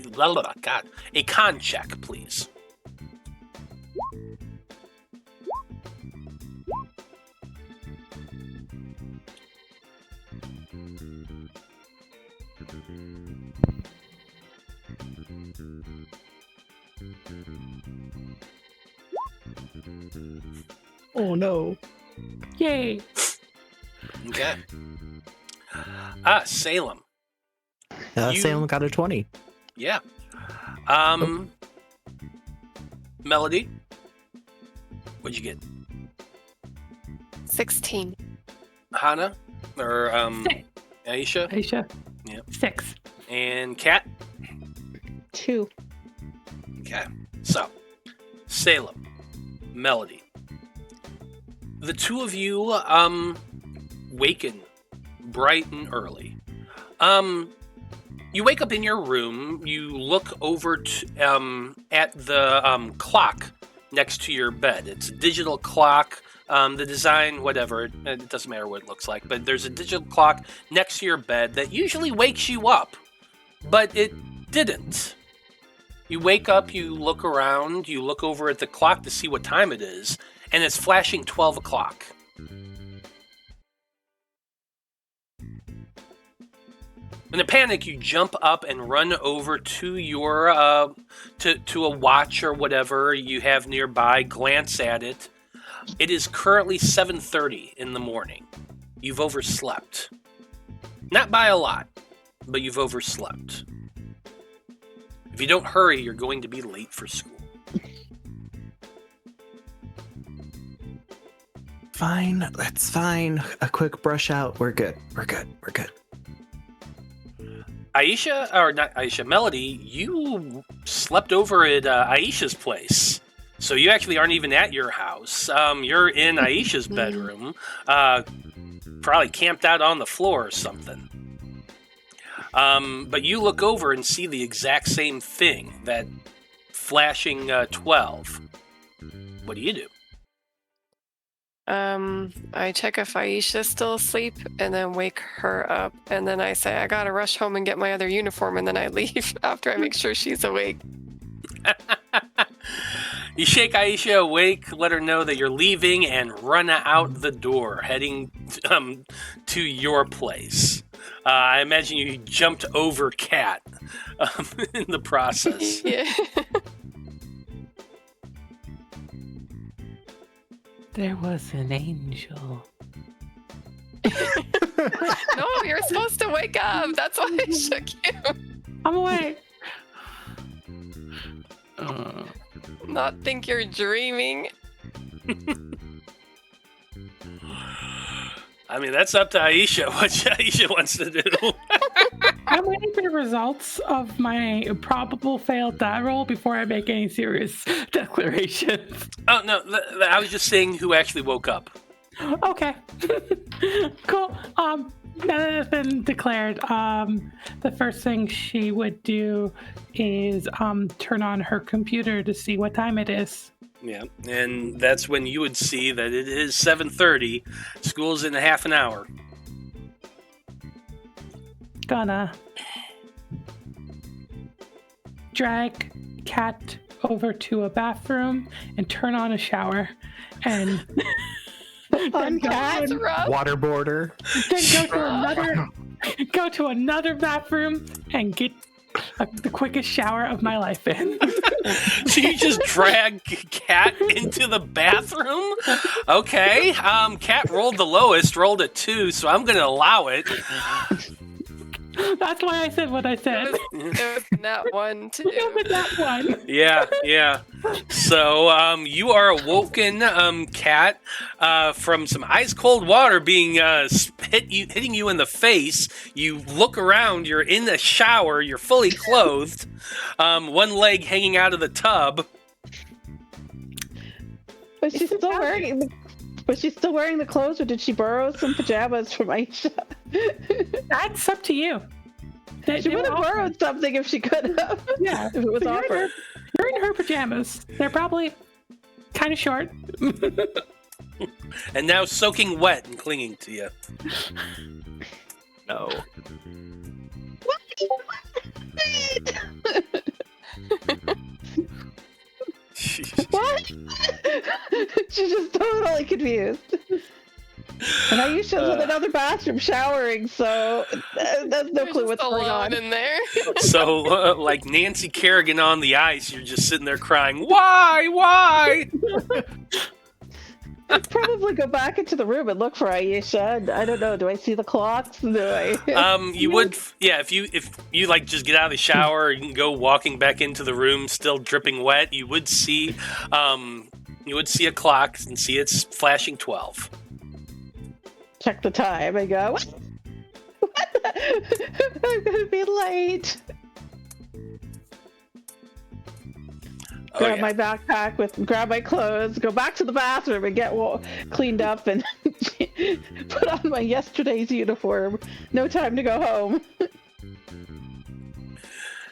con check, please. Oh no. Yay. Okay. Salem. Salem got a 20. Yeah. Melody. What'd you get? 16. Hana? Or, Aisha? Aisha. Yep. 6. And Kat? 2. Okay. So, Salem. Melody. The two of you, waken bright and early. You wake up in your room, you look over at the clock next to your bed. It's a digital clock, the design, whatever, it doesn't matter what it looks like, but there's a digital clock next to your bed that usually wakes you up, but it didn't. You wake up, you look around, you look over at the clock to see what time it is, and it's flashing 12 o'clock. In a panic, you jump up and run over to your to a watch or whatever you have nearby, glance at it. It is currently 7:30 in the morning. You've overslept. Not by a lot, but you've overslept. If you don't hurry, you're going to be late for school. Fine, that's fine. A quick brush out. We're good. We're good. We're good. Aisha, or not Aisha, Melody, you slept over at Aisha's place. So you actually aren't even at your house. You're in Aisha's bedroom, probably camped out on the floor or something. But you look over and see the exact same thing, that flashing 12. What do you do? I check if Aisha's still asleep and then wake her up. And then I say, I gotta rush home and get my other uniform. And then I leave after I make sure she's awake. You shake Aisha awake, let her know that you're leaving, and run out the door, heading to your place. I imagine you jumped over Kat in the process. Yeah. There was an angel. No, you're supposed to wake up. That's why I shook you. I'm awake. Not think you're dreaming. I mean, that's up to Aisha, what Aisha wants to do. I'm waiting for the results of my probable failed die roll before I make any serious declarations. Oh, no, I was just saying who actually woke up. Okay. Cool. Now that it's been declared, the first thing she would do is turn on her computer to see what time it is. Yeah, and that's when you would see that it is 7:30. School's in a half an hour. Gonna drag Cat over to a bathroom and turn on a shower, and On Cat? That's rough. Waterboarder. then go to another bathroom and get the quickest shower of my life in. So you just drag Cat into the bathroom? Okay. Cat rolled the lowest, rolled a 2, so I'm gonna allow it. That's why I said what I said. It was that one too. With that one. Yeah. So you are awoken, Cat, from some ice cold water being hitting you in the face. You look around. You're in the shower. You're fully clothed. One leg hanging out of the tub. Was she still wearing? Was she still wearing the clothes, or did she borrow some pajamas from Aisha? That's up to you. She would have borrowed something if she could have. Yeah, if it was so offered. You're in her pajamas. They're probably kind of short. And now soaking wet and clinging to you. No. What? She's just totally confused. And Aisha's in another bathroom showering, so there's no clue what's going on. In there. So, like Nancy Kerrigan on the ice, you're just sitting there crying, "Why? I'd probably go back into the room and look for Aisha. I don't know. Do I see the clocks? Do I? You would, yeah. If you like just get out of the shower and go walking back into the room, still dripping wet, you would see a clock and see it's flashing 12. Check the time and go, what? I'm gonna be late. Grab my backpack grab my clothes, go back to the bathroom and get cleaned up and put on my yesterday's uniform. No time to go home.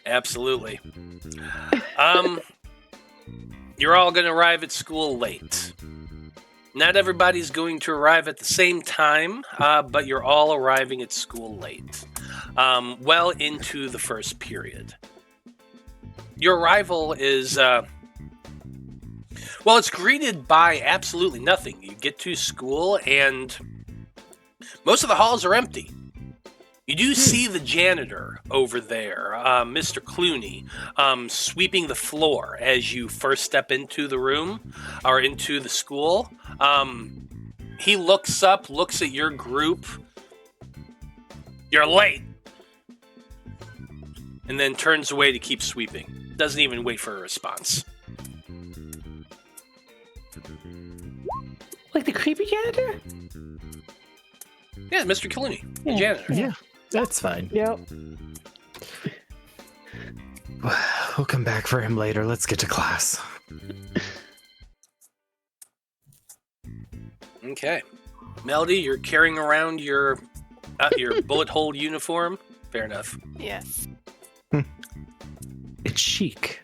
Absolutely. You're all going to arrive at school late. Not everybody's going to arrive at the same time, but you're all arriving at school late. Well into the first period. Your arrival is, it's greeted by absolutely nothing. You get to school and most of the halls are empty. You do see the janitor over there, Mr. Clooney, sweeping the floor as you first step into the room or into the school. He looks up, looks at your group. You're late. And then turns away to keep sweeping. Doesn't even wait for a response. Like the creepy janitor? Yeah, Mr. Clooney, the janitor. Yeah, that's fine. Yep. We'll come back for him later. Let's get to class. Okay. Melody, you're carrying around your bullet hole uniform. Fair enough. Yes. It's chic.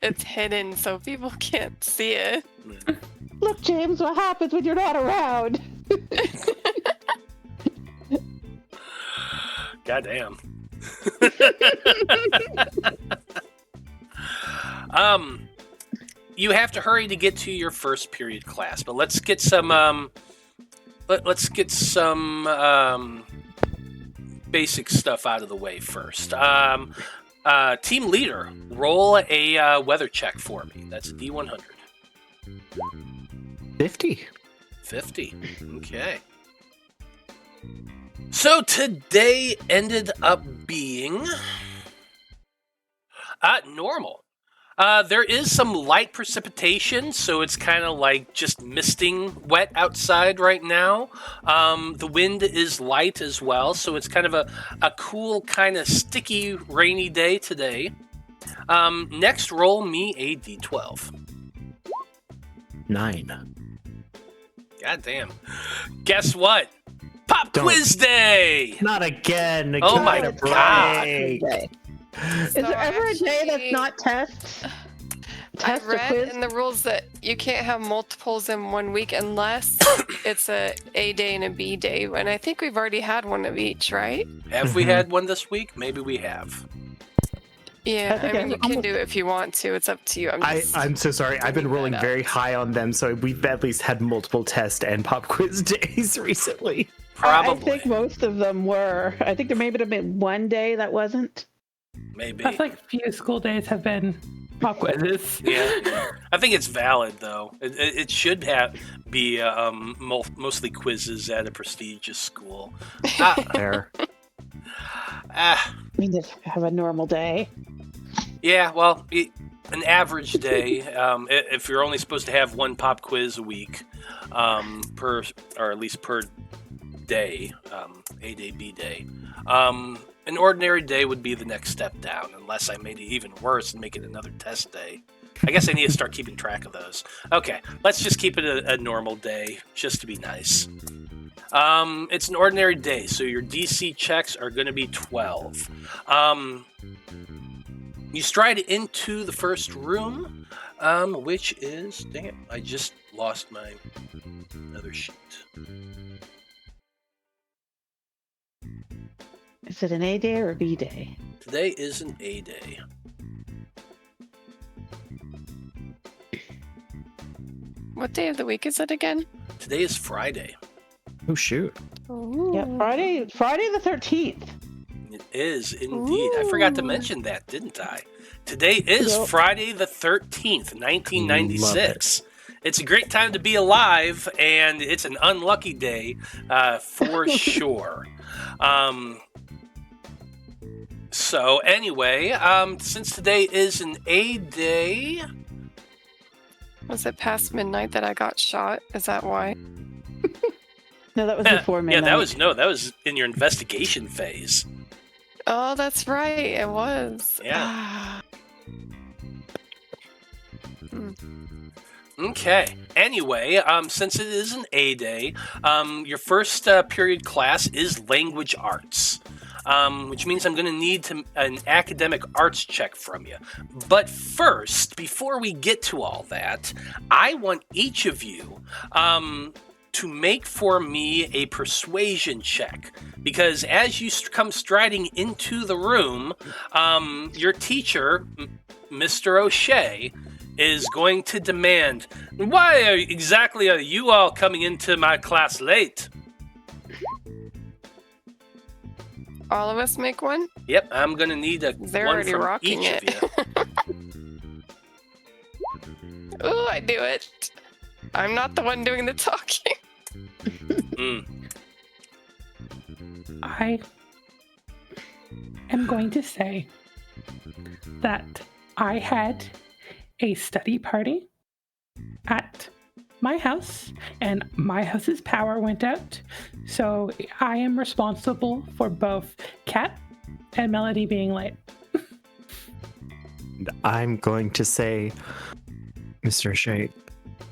It's hidden so people can't see it. Look, James, what happens when you're not around? Goddamn. You have to hurry to get to your first period class, but let's get some basic stuff out of the way first. Team leader, roll a weather check for me. That's a D100. 50. 50. Okay. So today ended up being normal. There is some light precipitation, so it's kind of like just misting wet outside right now. The wind is light as well, so it's kind of a cool, kind of sticky, rainy day today. Next, roll me a D12. 9. Goddamn. Guess what? Pop quiz day! Not again. Oh my God. Is there ever a day that's not test or read quiz? in the rules that you can't have multiples in 1 week unless it's a day and a B day. And I think we've already had one of each, right? Have we had one this week? Maybe we have. Yeah, think I mean, I you can do it if you want to. It's up to you. I'm so sorry. I've been bringing rolling that up. very high on them, so we've at least had multiple test and pop quiz days recently. Probably. I think most of them were. I think there may have been one day that wasn't. Maybe. That's like few school days have been pop quizzes. Yeah. I think it's valid, though. It should be mostly quizzes at a prestigious school. There. I mean, just have a normal day. Yeah, well, an average day, if you're only supposed to have one pop quiz a week, or at least per day, A day, B day, an ordinary day would be the next step down, unless I made it even worse and make it another test day. I guess I need to start keeping track of those. Okay, let's just keep it a normal day, just to be nice. It's an ordinary day, so your DC checks are going to be 12. You stride into the first room, which is... Dang it, I just lost my other sheet. Is it an A day or a B day? Today is an A day. What day of the week is it again? Today is Friday. Oh, shoot. Yeah, Friday the 13th. It is indeed. I forgot to mention that, didn't I? Today is Yep. Friday the 13th, 1996. It's a great time to be alive, and it's an unlucky day for sure. So anyway, since today is an A day... Was it past midnight that I got shot? Is that why? No, that was before midnight. Yeah, that was in your investigation phase. Oh, that's right. It was. Yeah. Okay. Anyway, since it is an A day, your first period class is language arts, which means I'm going to need an academic arts check from you. But first, before we get to all that, I want each of you to make for me a persuasion check. Because as you come striding into the room, your teacher, Mr. O'Shea, is going to demand, why exactly are you all coming into my class late? All of us make one? Yep, I'm going to need They're one already from rocking each it. of you. Ooh, I do it. I'm not the one doing the talking. I am going to say that I had a study party at my house, and my house's power went out. So I am responsible for both Kat and Melody being late. I'm going to say, Mr. Shea,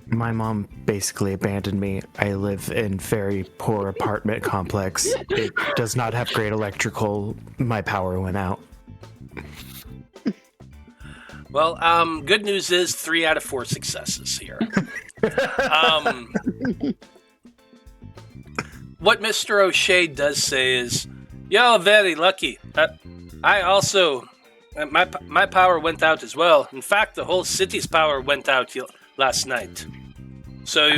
my mom basically abandoned me. I live in very poor apartment complex. It does not have great electrical. My power went out. Well, good news is 3 out of 4 successes here. What Mr. O'Shea does say is, you're very lucky. I also, my power went out as well. In fact, the whole city's power went out last night. So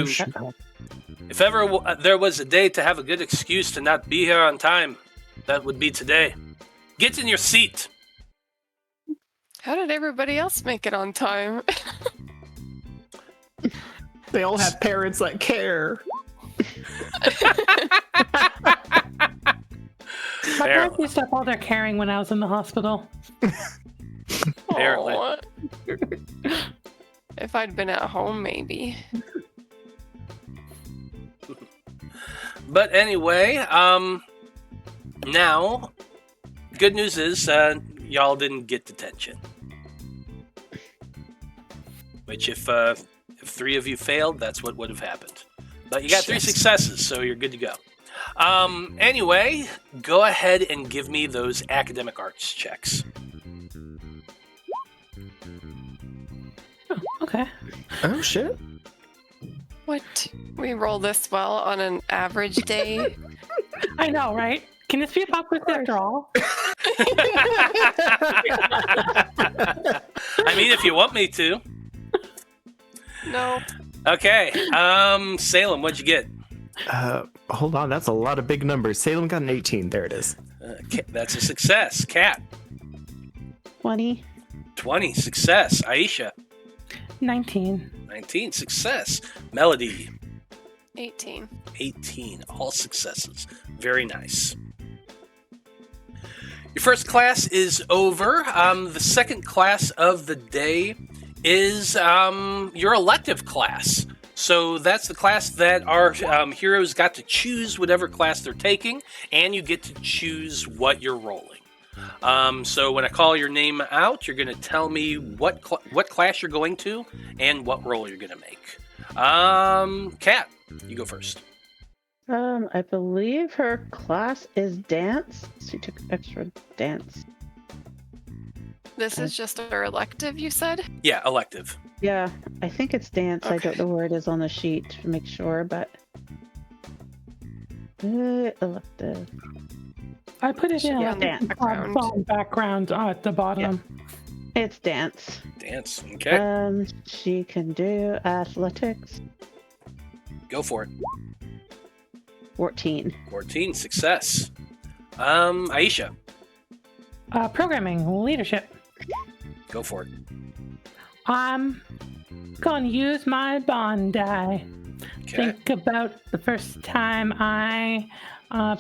if ever there was a day to have a good excuse to not be here on time, that would be today. Get in your seat. How did everybody else make it on time? They all have parents that care. My parents used to have all their caring when I was in the hospital. Apparently. Aw. If I'd been at home, maybe. But anyway, now, good news is y'all didn't get detention. Which, if 3 of you failed, that's what would have happened. But you got 3 successes, so you're good to go. Anyway, go ahead and give me those academic arts checks. Okay. Oh shit. What? We roll this well on an average day? I know, right? Can this be a pop quiz after all? I mean, if you want me to. No. Okay. Salem, what'd you get? Hold on, that's a lot of big numbers. Salem got an 18. There it is. That's a success. Kat, 20. 20, success. Aisha, 19. 19, success. Melody, 18. 18, all successes. Very nice. Your first class is over. The second class of the day is your elective class. So that's the class that our heroes got to choose whatever class they're taking, and you get to choose what you're rolling. So when I call your name out, you're going to tell me what class you're going to and what roll you're going to make. Kat, you go first. I believe her class is dance. She took extra dance. This is just our elective, you said? Yeah, elective. Yeah, I think it's dance. I Okay. don't know where it is on the sheet to make sure, but elective. I put it in Yeah, the background. background at the bottom. It's dance. Dance. Okay, She can do athletics. go for it. 14. 14, success. Aisha, Programming, leadership. go for it. I'm gonna use my bond die. Okay. Think about the first time I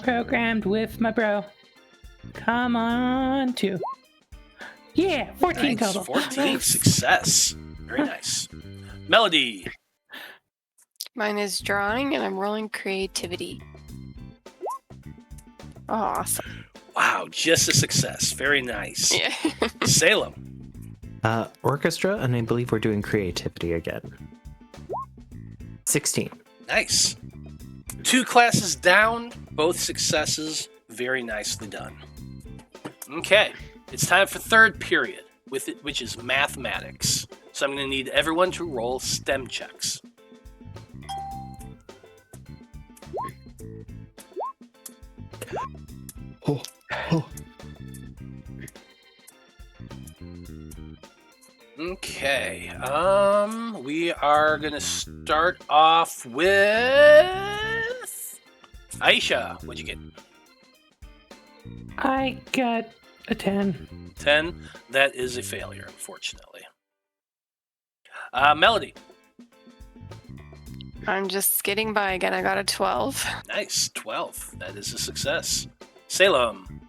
programmed with my bro. Come on, 2. Yeah, 14 Nice. total. 14, success. Very nice. Melody, Mine is drawing, and I'm rolling creativity. Oh, awesome. wow, just a success. Very nice. Yeah. Salem, Orchestra, and I believe we're doing creativity again. 16. nice. 2 classes down, both successes. Very nicely done. Okay, it's time for third period, which is mathematics. So I'm going to need everyone to roll STEM checks. Okay, we are going to start off with Aisha. What'd you get? I got a 10. 10. That is a failure, unfortunately. Melody. I'm just getting by again. I got a 12. Nice. 12. That is a success. Salem.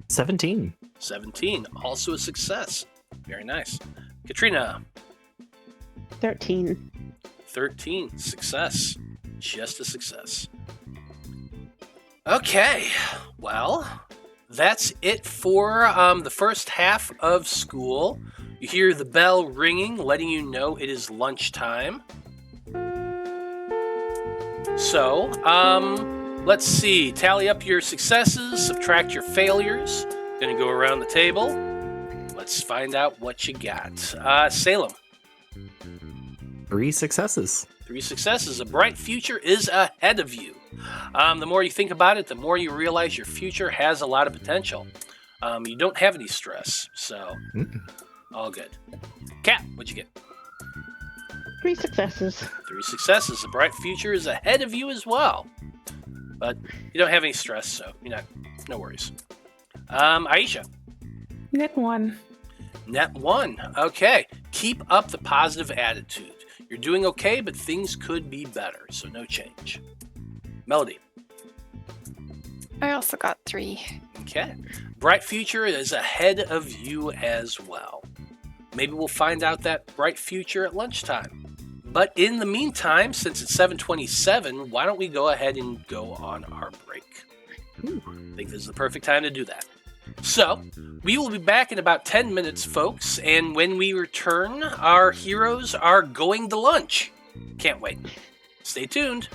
17. 17. Also a success. Very nice. Katrina. 13. 13. Success. Just a success. Okay. Well, that's it for the first half of school. You hear the bell ringing, letting you know it is lunchtime. So, let's see. Tally up your successes, subtract your failures. Gonna go around the table. Let's find out what you got. Salem. 3 successes. 3 successes. A bright future is ahead of you. The more you think about it, the more you realize your future has a lot of potential. You don't have any stress, so all good. Kat, what'd you get? 3 successes. 3 successes. A bright future is ahead of you as well. But you don't have any stress, so no worries. Aisha. Net 1. Net 1. Okay. Keep up the positive attitude. You're doing okay, but things could be better, so no change. Melody. I also got 3. Okay. Bright future is ahead of you as well. Maybe we'll find out that bright future at lunchtime. But in the meantime, since it's 7:27, why don't we go ahead and go on our break? I think this is the perfect time to do that. So, we will be back in about 10 minutes, folks, and when we return, our heroes are going to lunch. Can't wait. Stay tuned.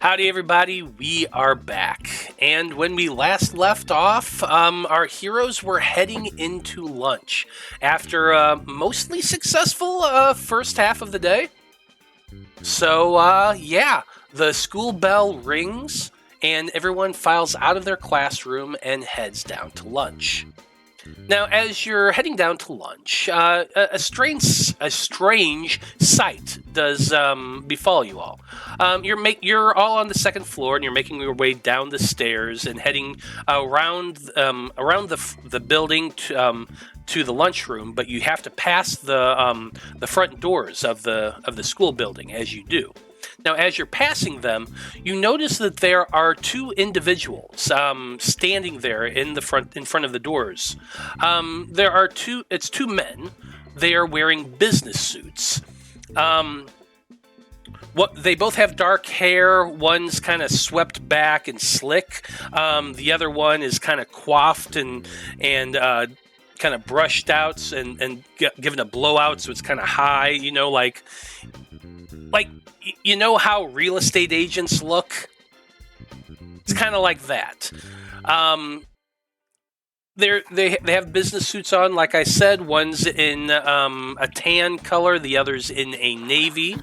Howdy, everybody. We are back. And when we last left off, our heroes were heading into lunch after a mostly successful first half of the day. So, the school bell rings and everyone files out of their classroom and heads down to lunch. Now, as you're heading down to lunch, a strange sight does befall you all. You're all on the second floor, and you're making your way down the stairs and heading around the building to the lunchroom. But you have to pass the front doors of the school building as you do. Now, as you're passing them, you notice that there are two individuals standing there in front of the doors. It's two men. They are wearing business suits. They both have dark hair. One's kind of swept back and slick. The other one is kind of coiffed and kind of brushed out and given a blowout, so it's kind of high. You know how real estate agents look? It's kind of like that. They have business suits on, like I said. One's in a tan color, the other's in a navy.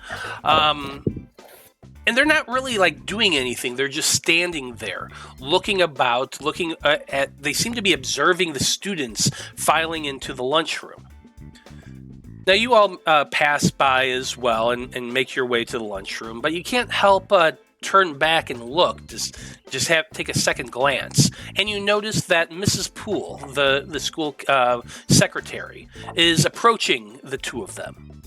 And they're not really doing anything. They're just standing there, looking about, they seem to be observing the students filing into the lunchroom. Now, you all pass by as well and make your way to the lunchroom, but you can't help turn back and look, take a second glance, and you notice that Mrs. Poole, the school secretary, is approaching the two of them.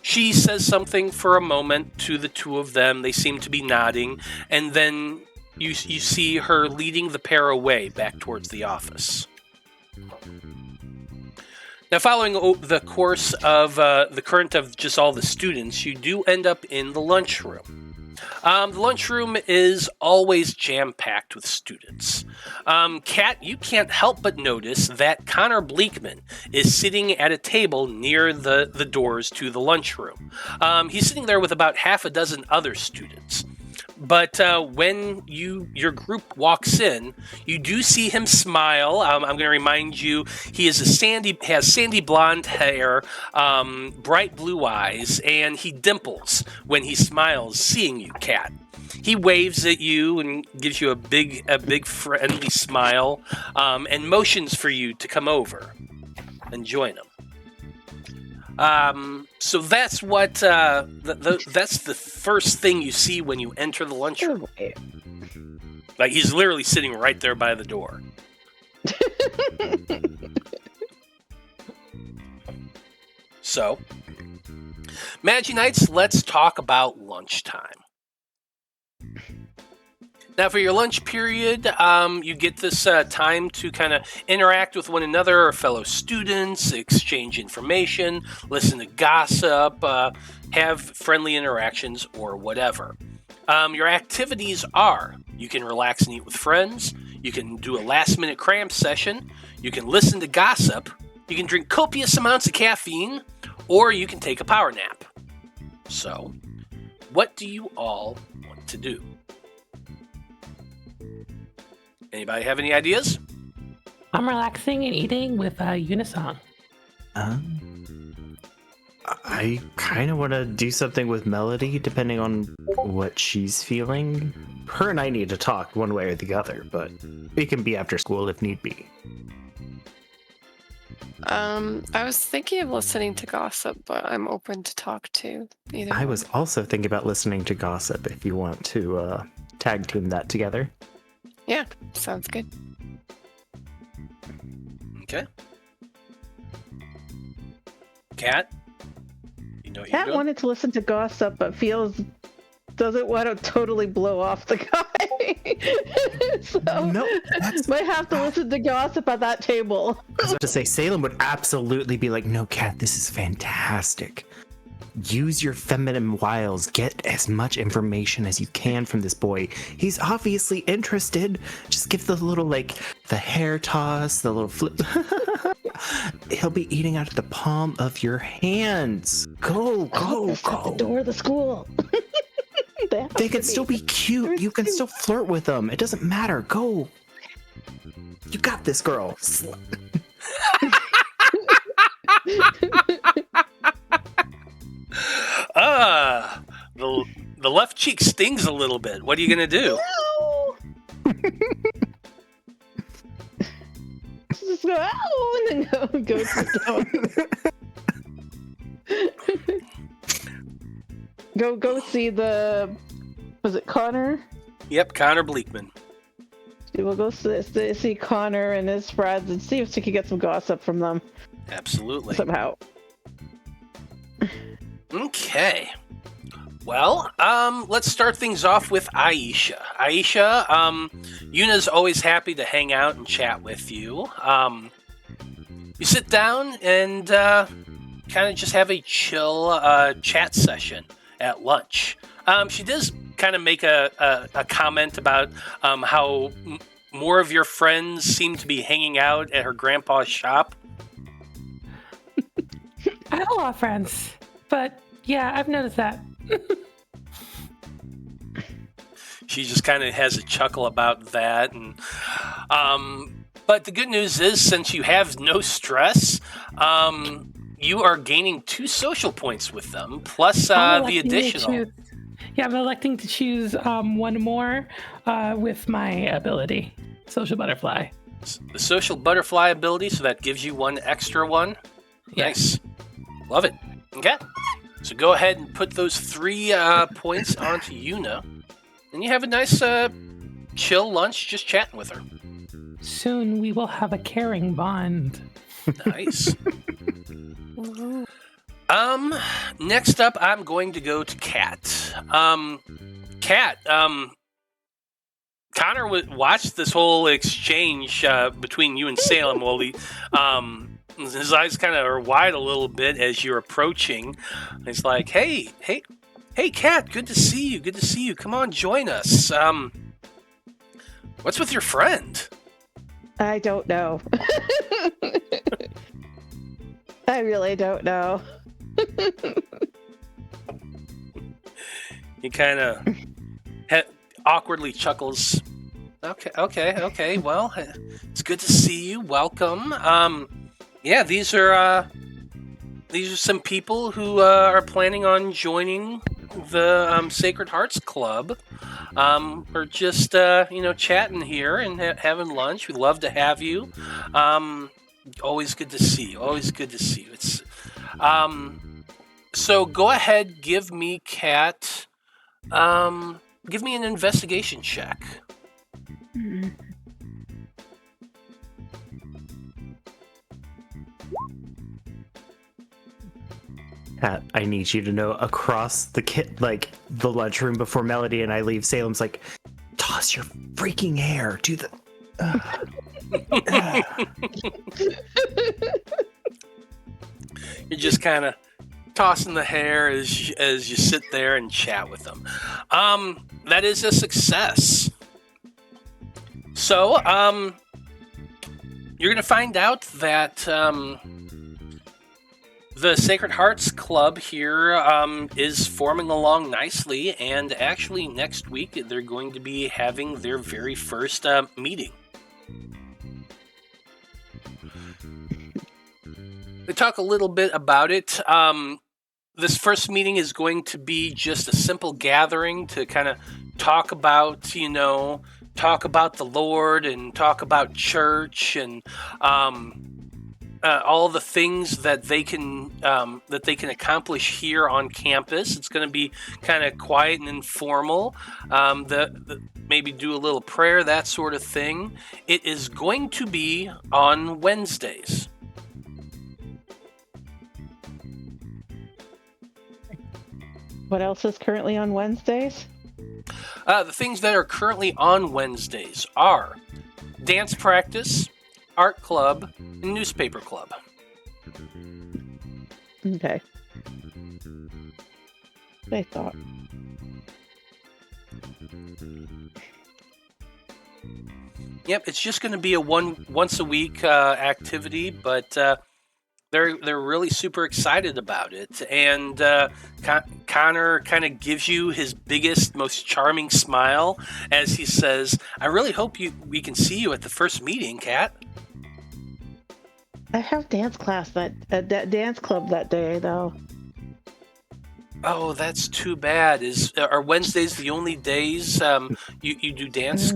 She says something for a moment to the two of them. They seem to be nodding, and then you see her leading the pair away back towards the office. Now, following the course of the current of just all the students, you do end up in the lunchroom. The lunchroom is always jam-packed with students. Kat, you can't help but notice that Connor Bleakman is sitting at a table near the doors to the lunchroom. He's sitting there with about half a dozen other students. But when your group walks in, you do see him smile. I'm going to remind you, he has sandy blonde hair, bright blue eyes, and he dimples when he smiles, seeing you, Kat. He waves at you and gives you a big friendly smile, and motions for you to come over and join him. So that's what that's the first thing you see when you enter the lunchroom. He's literally sitting right there by the door. So, Magi-Knights, let's talk about lunchtime. Now, for your lunch period, you get this time to kind of interact with one another, or fellow students, exchange information, listen to gossip, have friendly interactions, or whatever. Your activities are, you can relax and eat with friends, you can do a last-minute cram session, you can listen to gossip, you can drink copious amounts of caffeine, or you can take a power nap. So, what do you all want to do? Anybody have any ideas? I'm relaxing and eating with Unisong. I kind of want to do something with Melody, depending on what she's feeling. Her and I need to talk one way or the other, but it can be after school if need be. I was thinking of listening to gossip, but I'm open to talk to either. I was also thinking about listening to gossip if you want to tag team that together. Yeah, sounds good. Okay. Kat? You know what Kat you're doing? wanted to listen to gossip, but doesn't want to totally blow off the guy. So No, might have to listen to gossip at that table. I was about to say, Salem would absolutely be like, no, Kat, this is fantastic. Use your feminine wiles. Get as much information as you can from this boy. He's obviously interested. Just give the little, the hair toss, the little flip. He'll be eating out of the palm of your hands. Go. The door of the school. They could still be cute. You can still flirt with them. It doesn't matter. Go. You got this, girl. The left cheek stings a little bit. What are you gonna do? Just go, ow, and then go sit down. Go see was it Connor? Yep, Connor Bleakman. We'll go see Connor and his friends and see if we can get some gossip from them. Absolutely. Somehow. Okay. Well, let's start things off with Aisha. Aisha, Yuna's always happy to hang out and chat with you. You sit down and kind of just have a chill chat session at lunch. She does kind of make a comment about how more of your friends seem to be hanging out at her grandpa's shop. I have a lot of friends, but yeah, I've noticed that. She just kind of has a chuckle about that, and but the good news is, since you have no stress, you are gaining 2 social points with them, plus the additional. I'm electing to choose one more with my ability, Social Butterfly. The Social Butterfly ability, so that gives you 1 extra one. Yeah. Nice. Love it. Okay. So go ahead and put those 3 points onto Yuna, and you have a nice chill lunch just chatting with her. Soon we will have a caring bond. Nice. Next up, I'm going to go to Kat. Kat, Connor watched this whole exchange between you and Salem while his eyes kind of are wide a little bit as you're approaching. He's like, hey, Kat, good to see you. Come on, join us. What's with your friend? I don't know. I really don't know. He kind of awkwardly chuckles. Okay. Well, it's good to see you. Welcome. Yeah, these are some people who are planning on joining the Sacred Hearts Club. We're just chatting here and having lunch. We'd love to have you. Always good to see you. It's so go ahead, give me Kat. Give me an investigation check. Kat, I need you to know, across the the lunchroom before Melody and I leave, Salem's like, toss your freaking hair to the. You're just kind of tossing the hair as you sit there and chat with them. That is a success. So, you're going to find out that the Sacred Hearts Club here is forming along nicely, and actually next week they're going to be having their very first meeting. We talk a little bit about it. This first meeting is going to be just a simple gathering to kind of talk about the Lord and talk about church and all the things that they can accomplish here on campus. It's going to be kind of quiet and informal. Maybe do a little prayer, that sort of thing. It is going to be on Wednesdays. What else is currently on Wednesdays? The things that are currently on Wednesdays are dance practice, art club, and newspaper club. Okay. I thought. Yep, it's just going to be a once a week activity, but they're really super excited about it, and Connor kind of gives you his biggest, most charming smile as he says, "I really hope we can see you at the first meeting, Kat." I have dance class that dance club that day, though. Oh, that's too bad. Are Wednesdays the only days you do dance?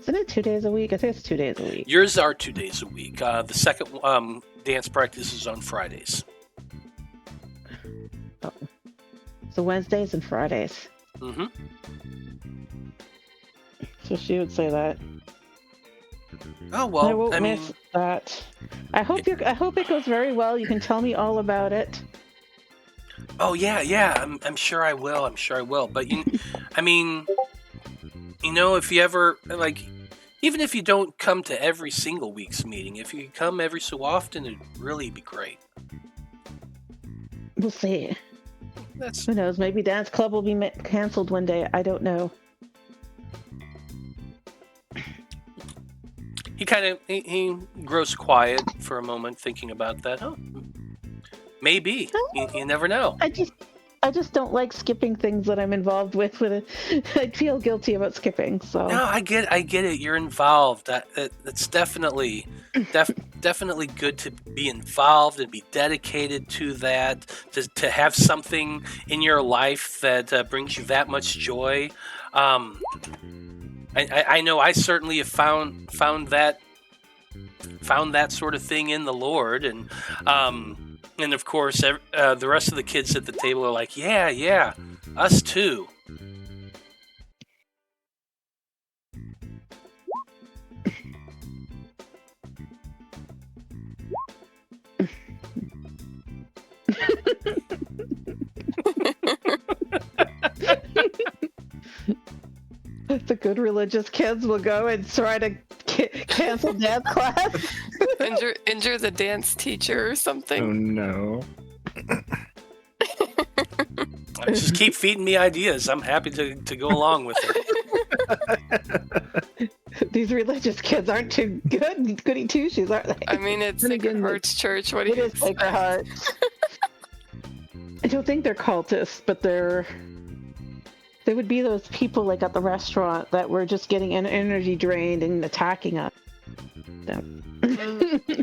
Isn't it 2 days a week? I think it's 2 days a week. Yours are 2 days a week. The second dance practice is on Fridays. Oh. So Wednesdays and Fridays. Mm-hmm. So she would say that. Oh well, I won't miss that. I hope it goes very well. You can tell me all about it. Oh yeah. I'm sure I will. But I mean, if you ever even if you don't come to every single week's meeting, if you come every so often, it'd really be great. We'll see. Who knows? Maybe dance club will be canceled one day. I don't know. He grows quiet for a moment, thinking about that. Oh, maybe. You never know. I just don't like skipping things that I'm involved with. I feel guilty about skipping. So no, I get it. You're involved. That's definitely good to be involved and be dedicated to that. To have something in your life that brings you that much joy. I know I certainly have found that sort of thing in the Lord, and of course the rest of the kids at the table are like, yeah, us too. The good religious kids will go and try to cancel dance class. Injure the dance teacher or something. Oh no. Just keep feeding me ideas. I'm happy to go along with it. These religious kids aren't too goody two shoes, aren't they? I mean, it's Sacred Hearts Church. What do you expect? Sacred Hearts. I don't think they're cultists, but they would be those people like at the restaurant that were just getting energy drained and attacking us.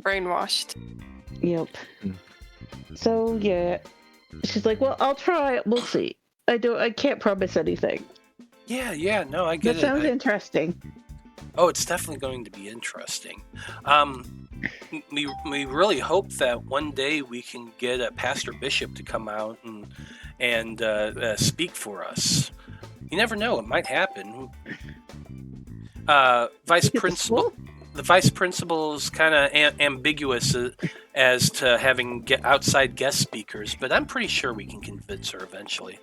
Brainwashed. Yep. So yeah, she's like, "Well, I'll try it. We'll see. I can't promise anything." Yeah. No, I get it. That sounds interesting. Oh, it's definitely going to be interesting. We really hope that one day we can get a Pastor Bishop to come out and speak for us. You never know; it might happen. Vice Principal. The vice principal is kind of ambiguous as to having outside guest speakers, but I'm pretty sure we can convince her eventually.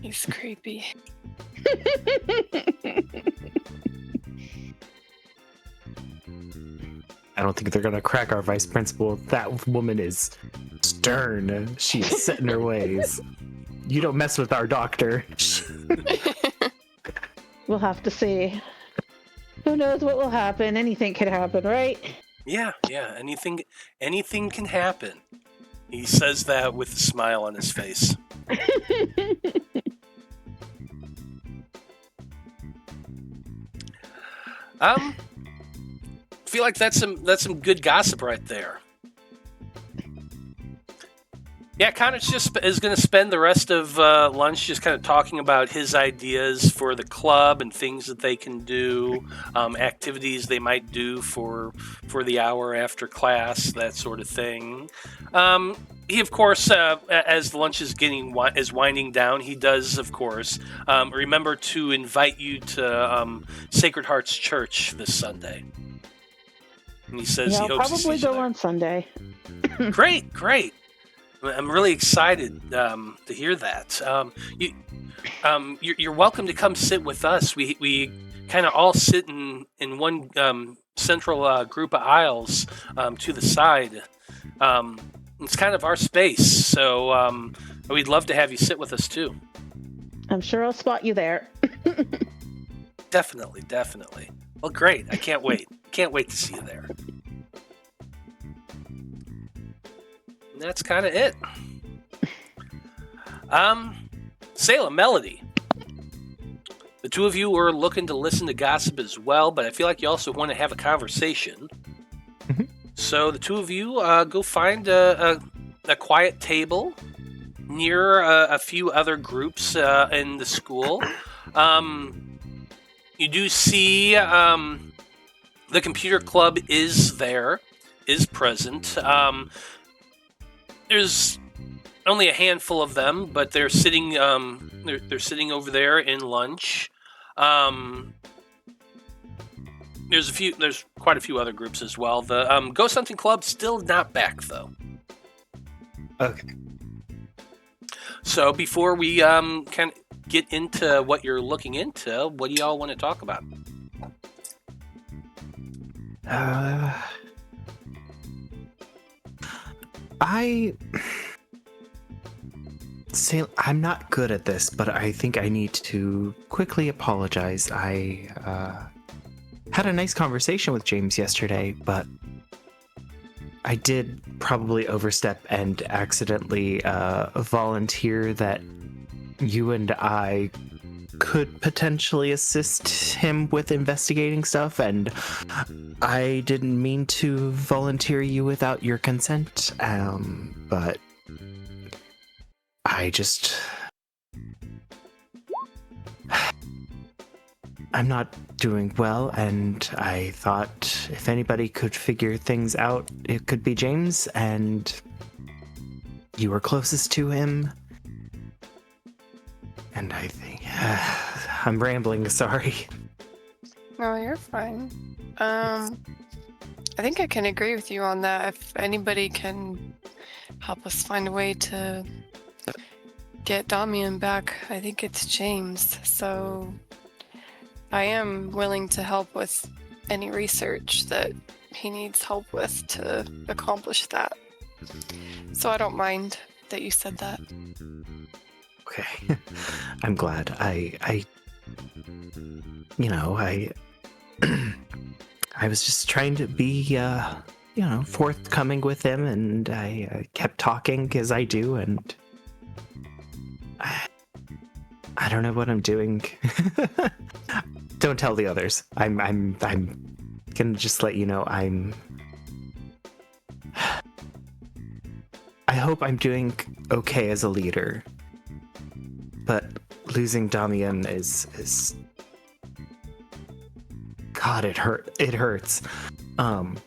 He's creepy. I don't think they're gonna crack our vice principal. That woman is stern. She is set in her ways. You don't mess with our doctor. We'll have to see. Who knows what will happen? Anything could happen, right? Yeah. Anything can happen. He says that with a smile on his face. Feel like that's some good gossip right there. Yeah, Connor is going to spend the rest of lunch just kind of talking about his ideas for the club and things that they can do, activities they might do for the hour after class, that sort of thing. He, of course, as the lunch is winding down, he does, of course, remember to invite you to Sacred Hearts Church this Sunday. And he says he hopes to see you there. I'll probably go on Sunday. Great. I'm really excited to hear that. You're welcome to come sit with us. We kind of all sit in one central group of aisles to the side. It's kind of our space, so we'd love to have you sit with us too. I'm sure I'll spot you there. Definitely. Well, great. I can't wait. Can't wait to see you there. And that's kind of it. Salem, Melody. The two of you are looking to listen to gossip as well, but I feel like you also want to have a conversation. Mhm. So the two of you go find a quiet table near a few other groups in the school. You do see the computer club is there, is present. There's only a handful of them, but they're sitting. They're sitting over there in lunch. There's quite a few other groups as well. The Ghost Hunting Club still not back though. Okay. So before we kind of get into what you're looking into, what do y'all want to talk about? I'm not good at this, but I think I need to quickly apologize. I had a nice conversation with James yesterday, but I did probably overstep and accidentally volunteer that you and I could potentially assist him with investigating stuff, and I didn't mean to volunteer you without your consent, but I'm not doing well, and I thought if anybody could figure things out, it could be James, and you were closest to him. And I think I'm rambling, sorry. No, you're fine. I think I can agree with you on that. If anybody can help us find a way to get Damian back, I think it's James. So I am willing to help with any research that he needs help with to accomplish that. So I don't mind that you said that. Okay. I'm glad. I I was just trying to be, forthcoming with him, and I kept talking as I do, and I don't know what I'm doing. Don't tell the others. I'm gonna just let you know I hope I'm doing okay as a leader. But losing Damian is God, it hurts. And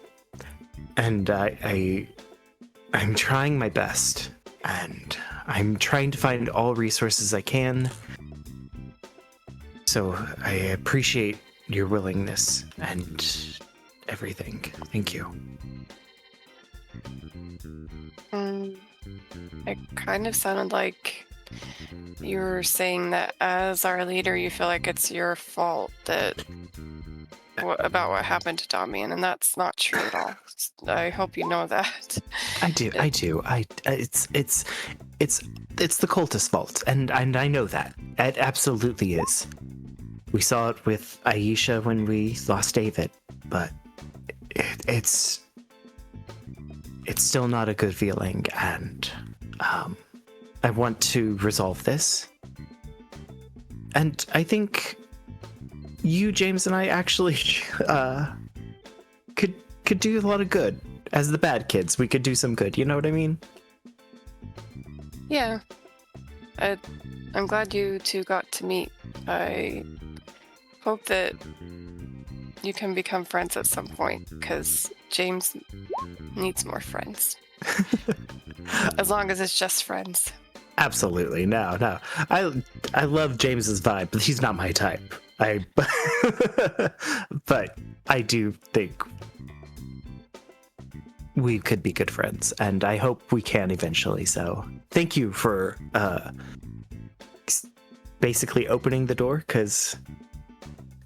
I'm trying my best, and I'm trying to find all resources I can. So I appreciate your willingness and everything. Thank you. It kind of sounded like you were saying that as our leader, you feel like it's your fault about what happened to Damian, and that's not true at all. I hope you know that. I do. It's the cultist's fault, and I know that. It absolutely is. We saw it with Aisha when we lost David, but it's still not a good feeling, and I want to resolve this. And I think you, James, and I actually could do a lot of good. As the bad kids, we could do some good, you know what I mean? Yeah. I'm glad you two got to meet. I hope that you can become friends at some point, because James needs more friends. As long as it's just friends. Absolutely. No. I love James's vibe, but he's not my type. But I do think we could be good friends, and I hope we can eventually. So thank you for basically opening the door, because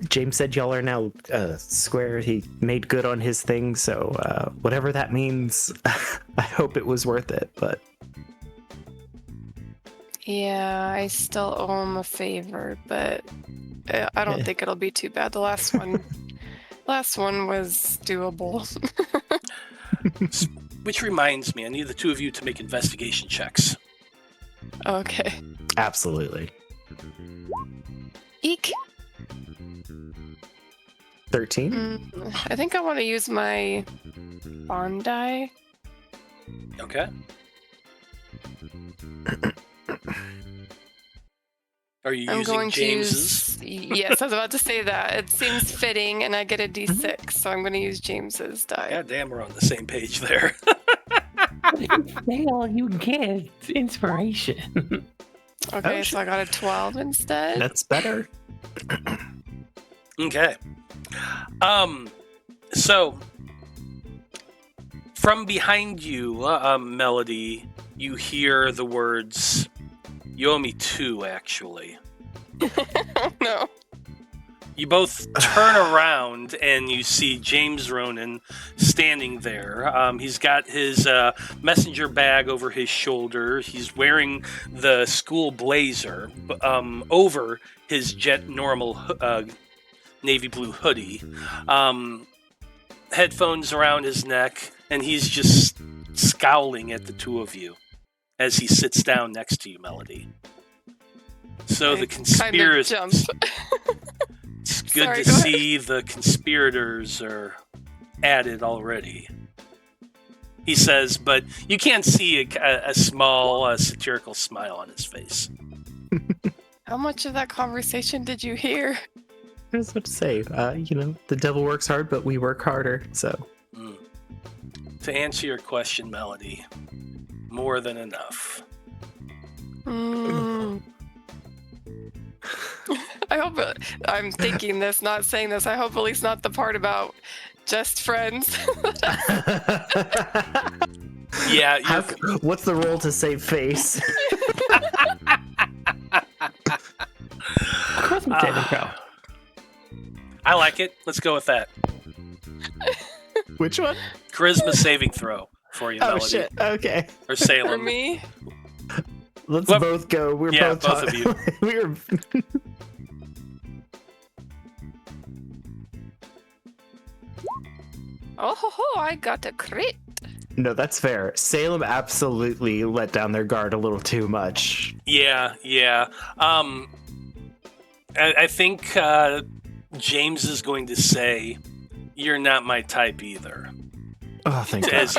James said y'all are now square. He made good on his thing, so whatever that means, I hope it was worth it. But yeah, I still owe him a favor, but I don't think it'll be too bad. The last one Last one was doable. Which reminds me, I need the two of you to make investigation checks. Okay. Absolutely. Eek. 13? I think I want to use my bond die. Okay. Are you I'm using going James's? to use... Yes, I was about to say that. It seems fitting, and I get a D6, so I'm going to use James's die. God damn, we're on the same page there. If you fail, you get inspiration. Okay, so I got a 12 instead. That's better. Okay. So from behind you, Melody, you hear the words, "You owe me 2, actually." Oh, no. You both turn around and you see James Ronan standing there. He's got his messenger bag over his shoulder. He's wearing the school blazer over his jet normal navy blue hoodie. Headphones around his neck, and he's just scowling at the two of you as he sits down next to you, Melody. So the conspirators... Kind of jump. It's good Sorry, to go see the conspirators are added already. He says, but you can't see a small satirical smile on his face. How much of that conversation did you hear? I was about to say, the devil works hard, but we work harder, so. To answer your question, Melody, more than enough. I hope I'm thinking this, not saying this. I hope at least not the part about just friends. Yeah. What's the role to save face? Charisma saving throw. I like it. Let's go with that. Which one? Charisma saving throw for you, Oh, Melody. shit. Okay. Or For Salem. me? Let's Well, both go. We're yeah, both both of you. We're. Oh ho ho, I got a crit. No, that's fair. Salem absolutely let down their guard a little too much. Yeah. I think James is going to say, "You're not my type either," Oh, thank God. as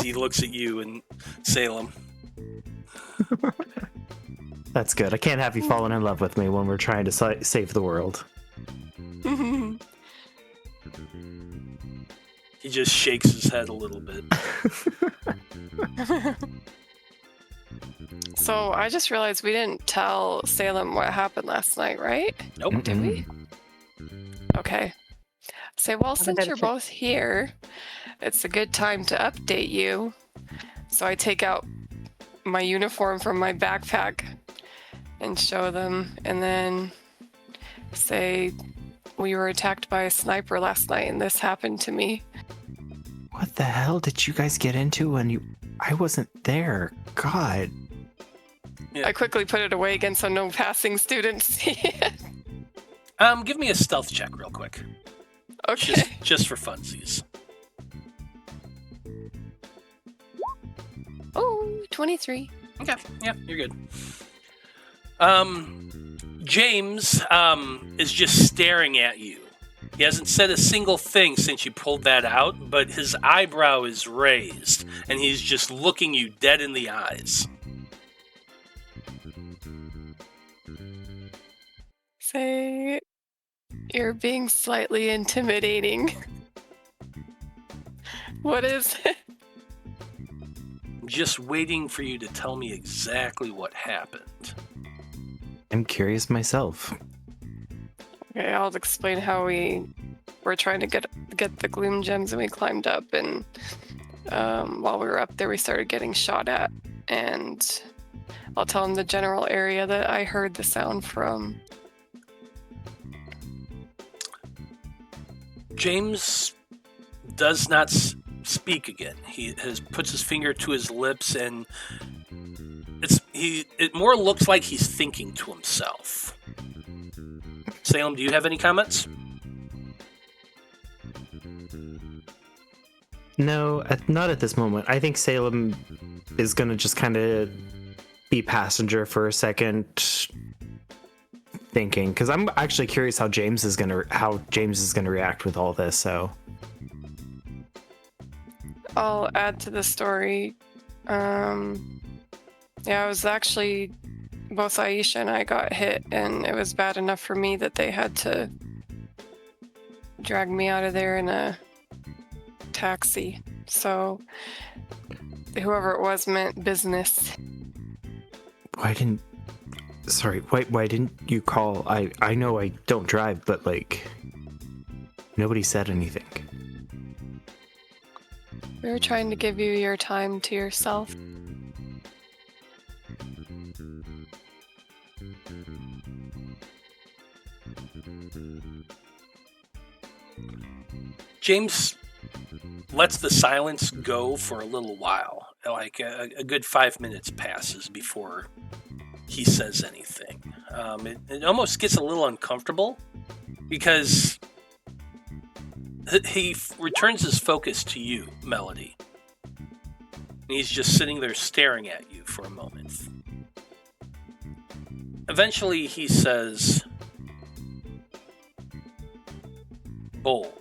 he looks at you and Salem. That's good. I can't have you falling in love with me when we're trying to save the world. He just shakes his head a little bit. So I just realized we didn't tell Salem what happened last night, right? Nope. Did we? Okay. Say, well, since you're both here, it's a good time to update you. So I take out my uniform from my backpack and show them, and then say, we were attacked by a sniper last night, and this happened to me. What the hell did you guys get into when I wasn't there? God. Yeah. I quickly put it away again so no passing students see it. Give me a stealth check real quick. Okay. Just for funsies. Oh, 23. Okay. Yeah, you're good. James is just staring at you. He hasn't said a single thing since you pulled that out, but his eyebrow is raised, and he's just looking you dead in the eyes. Say, you're being slightly intimidating. What is it? I'm just waiting for you to tell me exactly what happened. I'm curious myself. Okay, I'll explain how we were trying to get the gloom gems, and we climbed up, and while we were up there, we started getting shot at, and I'll tell them the general area that I heard the sound from. James does not speak again. He puts his finger to his lips, and it more looks like he's thinking to himself. Salem, do you have any comments? No, not at this moment. I think Salem is gonna just kind of be passenger for a second, thinking, because I'm actually curious how James is gonna react with all this. So I'll add to the story. Yeah, it was actually both Aisha and I got hit, and it was bad enough for me that they had to drag me out of there in a taxi. So whoever it was meant business. why didn't you call? I know I don't drive, but like nobody said anything. We were trying to give you your time to yourself. James lets the silence go for a little while. Like a good 5 minutes passes before he says anything. It almost gets a little uncomfortable because he returns his focus to you, Melody. And he's just sitting there staring at you for a moment. Eventually he says, "Bold.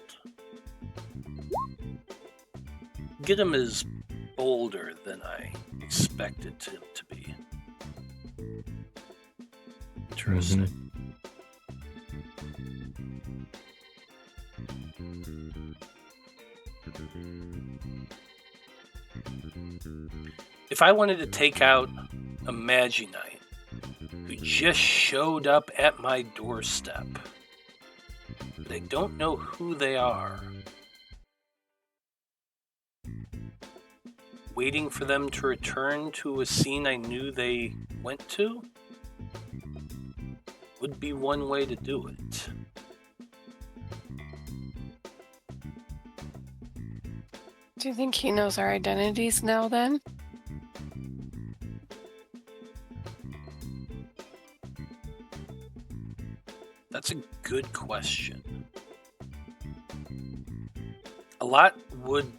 Gidim is bolder than I expected him to be." Interesting. If I wanted to take out a Magi-Knight who just showed up at my doorstep, but I don't know who they are, waiting for them to return to a scene I knew they went to, would be one way to do it. Do you think he knows our identities now then? That's a good question. A lot would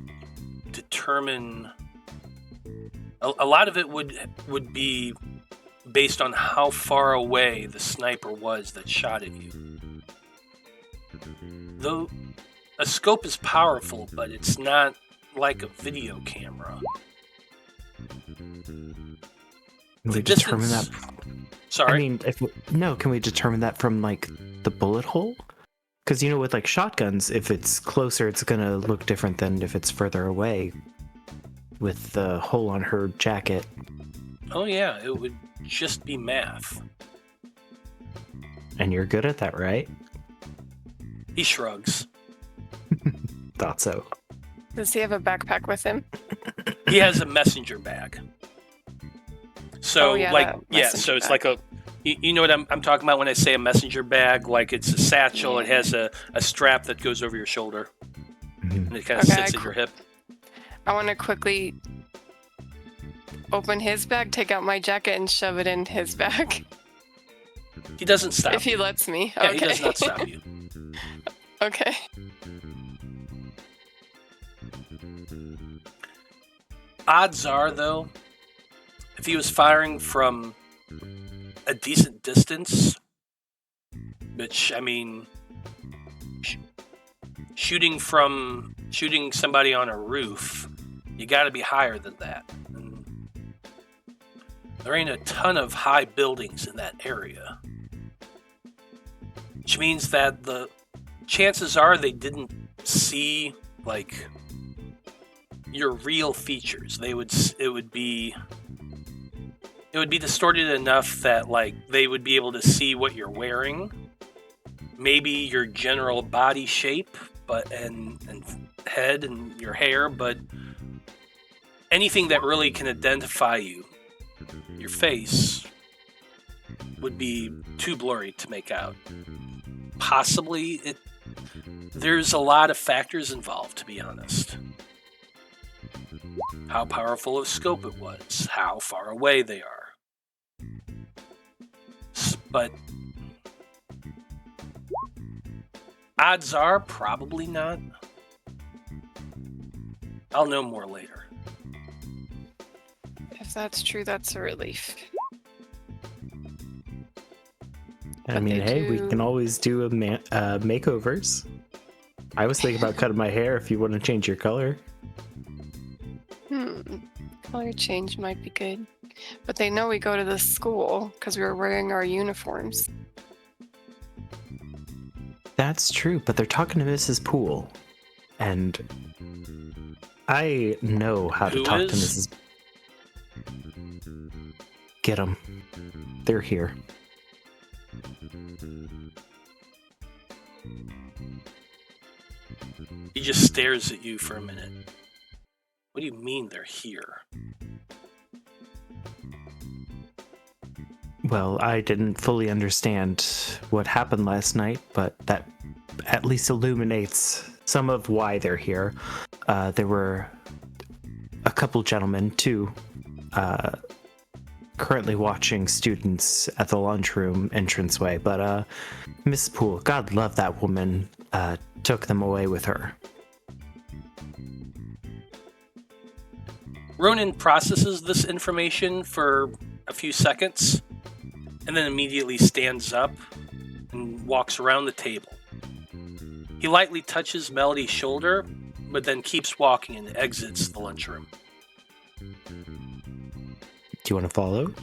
determine... A lot of it would be based on how far away the sniper was that shot at you. Though a scope is powerful, but it's not like a video camera. Can we determine that? Sorry? I mean, can we determine that from like the bullet hole? Because with like shotguns, if it's closer, it's gonna look different than if it's further away. With the hole on her jacket. Oh yeah, it would just be math. And you're good at that, right? He shrugs. Thought so. Does he have a backpack with him? He has a messenger bag. So so it's like a, you know what I'm talking about when I say a messenger bag? Like it's a satchel. It has a strap that goes over your shoulder, and it kind of sits at your hip. I want to quickly open his bag, take out my jacket, and shove it in his bag. He doesn't stop. If he lets me. Yeah, Okay. he does not stop you. Okay. Odds are, though, if he was firing from a decent distance, which, I mean, shooting somebody on a roof, you gotta be higher than that. And there ain't a ton of high buildings in that area. Which means that the chances are they didn't see, like, your real features. It would be distorted enough that, like, they would be able to see what you're wearing, maybe your general body shape, and head and your hair, but anything that really can identify you, your face, would be too blurry to make out. Possibly, there's a lot of factors involved, to be honest. How powerful of scope it was, how far away they are. But odds are probably not. I'll know more later. If that's true, that's a relief. I But mean, they hey, we do- can always do makeovers. I was thinking about cutting my hair if you want to change your color. Color change might be good. But they know we go to this school because we were wearing our uniforms. That's true, but they're talking to Mrs. Poole. And I know how to Who talk is? to Mrs. Get them. They're here. He just stares at you for a minute. What do you mean they're here? Well, I didn't fully understand what happened last night, but that at least illuminates some of why they're here. There were a couple gentlemen, too, currently watching students at the lunchroom entranceway, but Miss Poole, God love that woman, took them away with her. Ronan processes this information for a few seconds and then immediately stands up and walks around the table. He lightly touches Melody's shoulder, but then keeps walking and exits the lunchroom. Do you want to follow?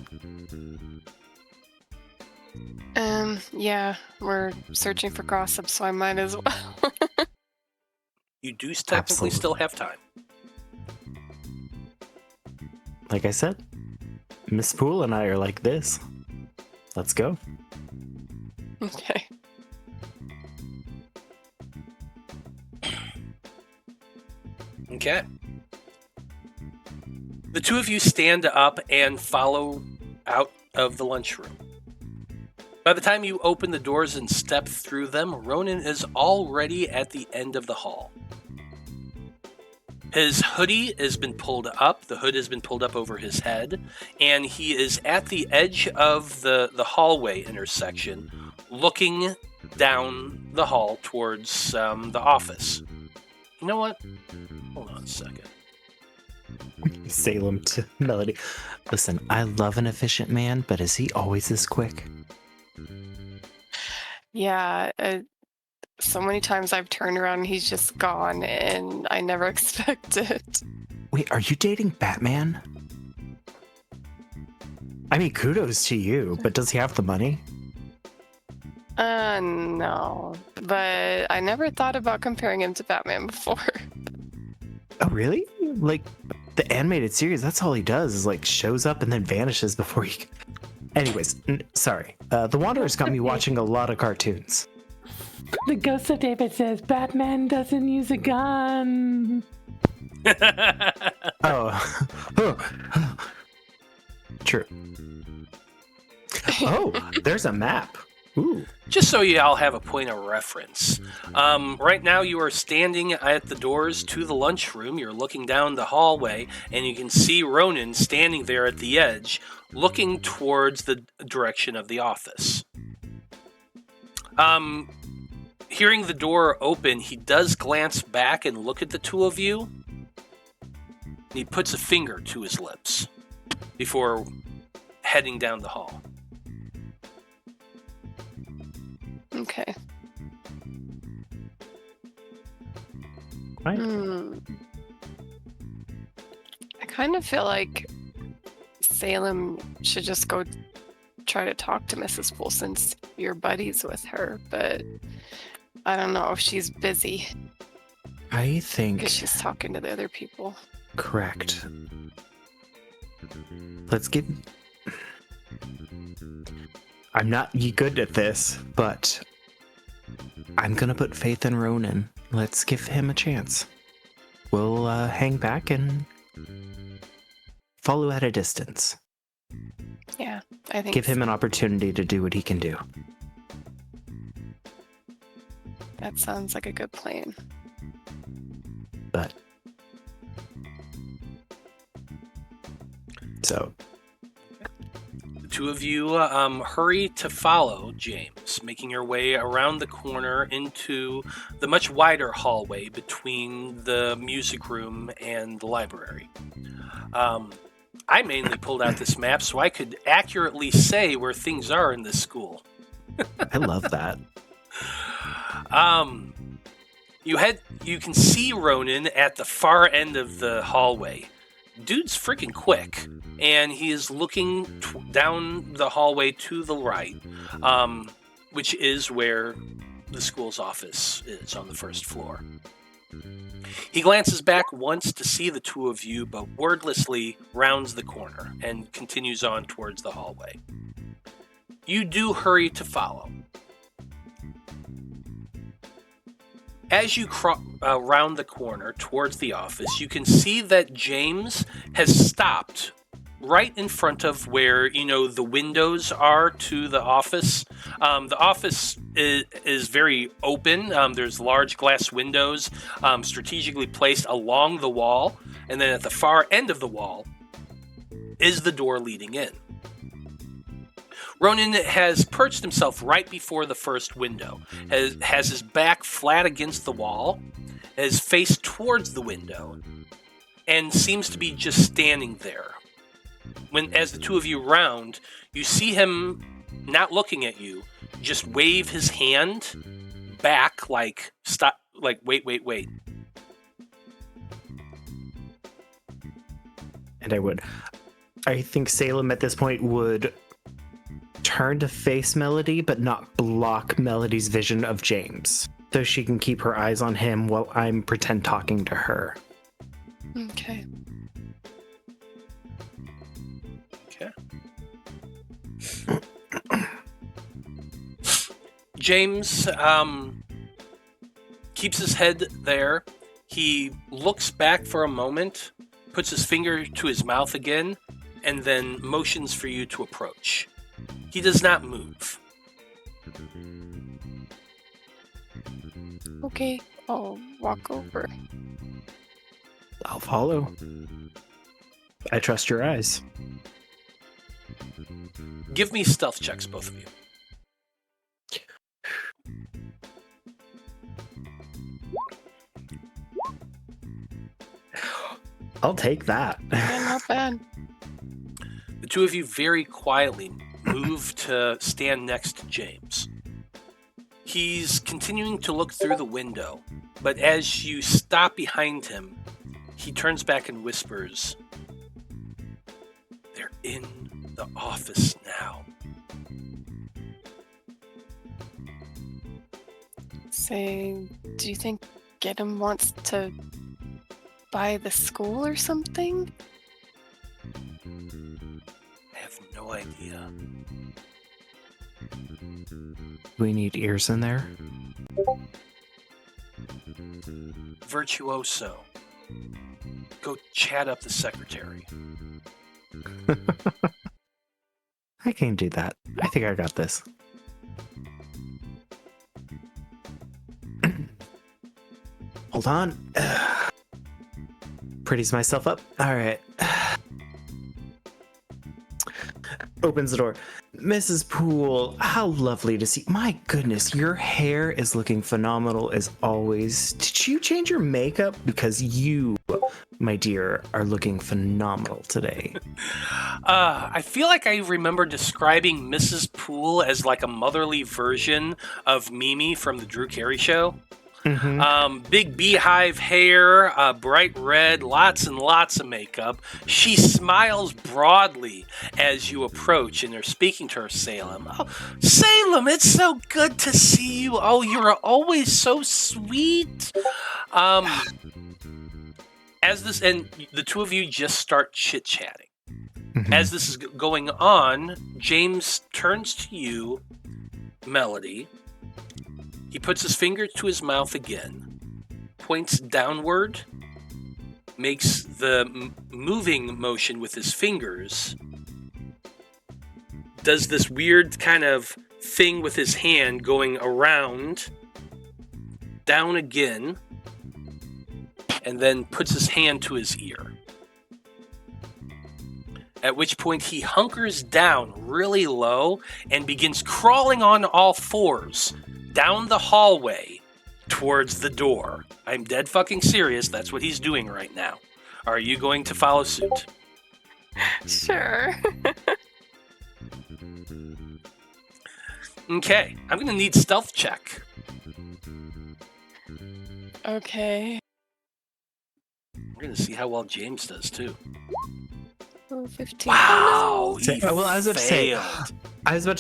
Yeah, we're searching for gossip, so I might as well. You do technically Absolutely. still have time. Like I said, Miss Poole and I are like this. Let's go. Okay. Okay. The two of you stand up and follow out of the lunchroom. By the time you open the doors and step through them, Ronan is already at the end of the hall. His hoodie has been pulled up, the hood has been pulled up over his head, and he is at the edge of the hallway intersection, looking down the hall towards the office. You know what? Hold on a second. Salem to Melody. Listen, I love an efficient man, but is he always this quick? Yeah, so many times I've turned around and he's just gone, and I never expect it. Wait, are you dating Batman? I mean, kudos to you, but does he have the money? No. But I never thought about comparing him to Batman before. Oh, really? Like, the animated series, that's all he does is, like, shows up and then vanishes before he... Anyways, sorry. The Wanderer's got me watching a lot of cartoons. The Ghost of David says Batman doesn't use a gun. Oh. True. Oh, there's a map. Ooh. Just so you all have a point of reference. Right now you are standing at the doors to the lunchroom. You're looking down the hallway, and you can see Ronan standing there at the edge, looking towards the direction of the office. Hearing the door open, he does glance back and look at the two of you. And he puts a finger to his lips before heading down the hall. Okay. Right. I kind of feel like Salem should just go try to talk to Mrs. Poole since you're buddies with her, but I don't know if she's busy I think... because she's talking to the other people. Correct. Let's give... I'm not good at this, but I'm gonna put faith in Ronan. Let's give him a chance. We'll hang back and follow at a distance. Yeah, I think Give him an opportunity to do what he can do. that sounds like a good plan. But... So... The two of you hurry to follow James, making your way around the corner into the much wider hallway between the music room and the library. I mainly pulled out this map so I could accurately say where things are in this school. I love that. You can see Ronan at the far end of the hallway. Dude's freaking quick, and he is looking down the hallway to the right, which is where the school's office is on the first floor. He glances back once to see the two of you, but wordlessly rounds the corner and continues on towards the hallway. You do hurry to follow. As you round the corner towards the office, you can see that James has stopped right in front of where, the windows are to the office. The office is very open. There's large glass windows strategically placed along the wall. And then at the far end of the wall is the door leading in. Ronan has perched himself right before the first window, has his back flat against the wall, his face towards the window, and seems to be just standing there. As the two of you round, you see him not looking at you, just wave his hand back like, stop, like, wait. And I think Salem at this point would turn to face Melody, but not block Melody's vision of James, so she can keep her eyes on him while I'm pretend talking to her. Okay. James keeps his head there. He looks back for a moment, puts his finger to his mouth again, and then motions for you to approach. He does not move. Okay, I'll walk over. I'll follow. I trust your eyes. Give me stealth checks, both of you. I'll take that. Yeah, not bad. The two of you very quietly move to stand next to James. He's continuing to look through the window, but as you stop behind him, he turns back and whispers, "They're in the office now." Say, do you think Gidim wants to buy the school or something? I have no idea. We need ears in there. Virtuoso. Go chat up the secretary. I can do that. I think I got this. Hold on. Pretties myself up. All right. Opens the door. Mrs. Poole, how lovely to see. My goodness, your hair is looking phenomenal as always. Did you change your makeup? Because you, my dear, are looking phenomenal today. I feel like I remember describing Mrs. Poole as like a motherly version of Mimi from the Drew Carey Show. Mm-hmm. Big beehive hair, bright red, lots and lots of makeup. She smiles broadly as you approach, and they're speaking to her, Salem. "Oh, Salem, it's so good to see you. Oh, you're always so sweet." As this, and the two of you just start chit-chatting. Mm-hmm. As this is going on, James turns to you, Melody. He puts his finger to his mouth again, points downward, makes the moving motion with his fingers, does this weird kind of thing with his hand going around, down again, and then puts his hand to his ear. at which point he hunkers down really low and begins crawling on all fours down the hallway towards the door. I'm dead fucking serious. That's what he's doing right now. Are you going to follow suit? Sure. Okay, I'm going to need stealth check. Okay. We're going to see how well James does, too. Oh, 15. Wow! Oh, He Well, I was about to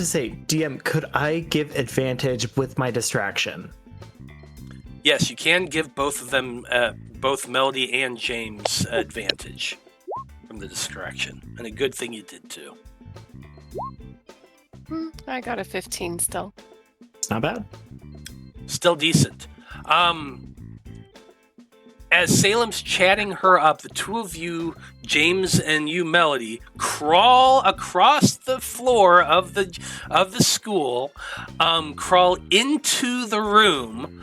say, failed. DM, could I give advantage with my distraction? Yes, you can give both of them, both Melody and James, advantage from the distraction. And a good thing you did, too. I got a 15 still. It's not bad. Still decent. As Salem's chatting her up, the two of you, James and you, Melody, crawl across the floor of the school, crawl into the room,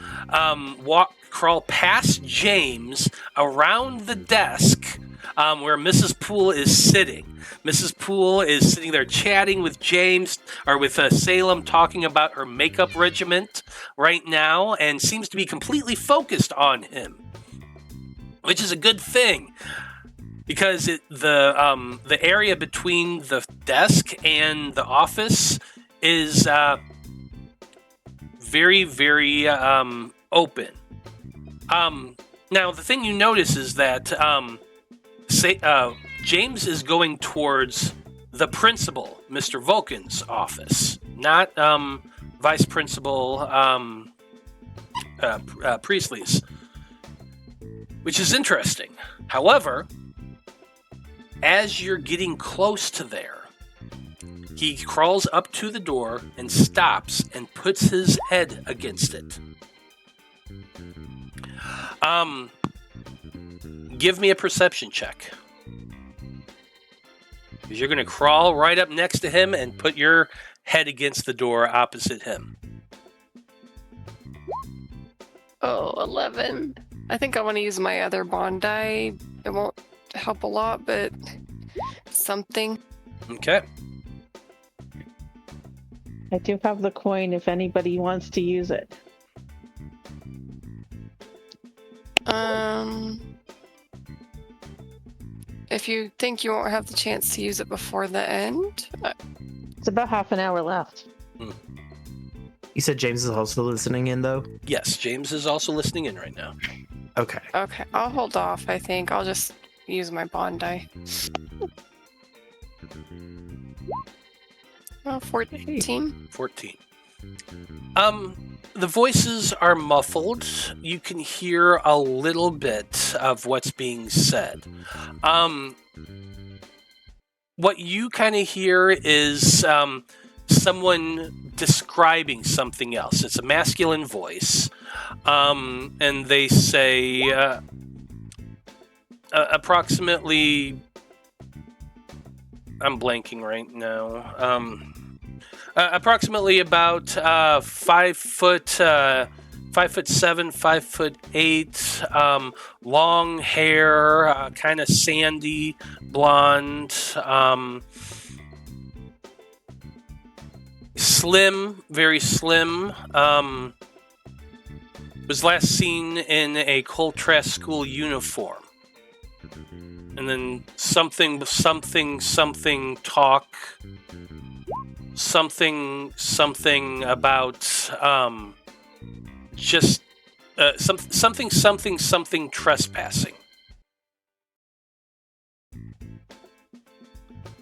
crawl past James, around the desk where Mrs. Poole is sitting. Mrs. Poole is sitting there chatting with James, or with Salem, talking about her makeup regiment right now, and seems to be completely focused on him, which is a good thing, because the area between the desk and the office is very, very open. Now, the thing you notice is that James is going towards the principal, Mr. Vulcan's office, not Vice Principal Priestley's, which is interesting. However, as you're getting close to there, he crawls up to the door and stops and puts his head against it. Give me a perception check. Because you're going to crawl right up next to him and put your head against the door opposite him. Oh, 11. I think I want to use my other bond die. It won't help a lot, but something. Okay. I do have the coin if anybody wants to use it. If you think you won't have the chance to use it before the end. It's about half an hour left. You said James is also listening in, though? Yes, James is also listening in right now. Okay. Okay, I'll hold off, I think. I'll just use my bond die. Oh, 14. 14. The voices are muffled. You can hear a little bit of what's being said. What you kind of hear is someone describing something else. It's a masculine voice. And they say approximately... I'm blanking right now. Approximately about 5 foot 7, 5'8", long hair, kind of sandy, blonde, slim, very slim. Was last seen in a Coltrane school uniform. And then something talk. Something about just something trespassing.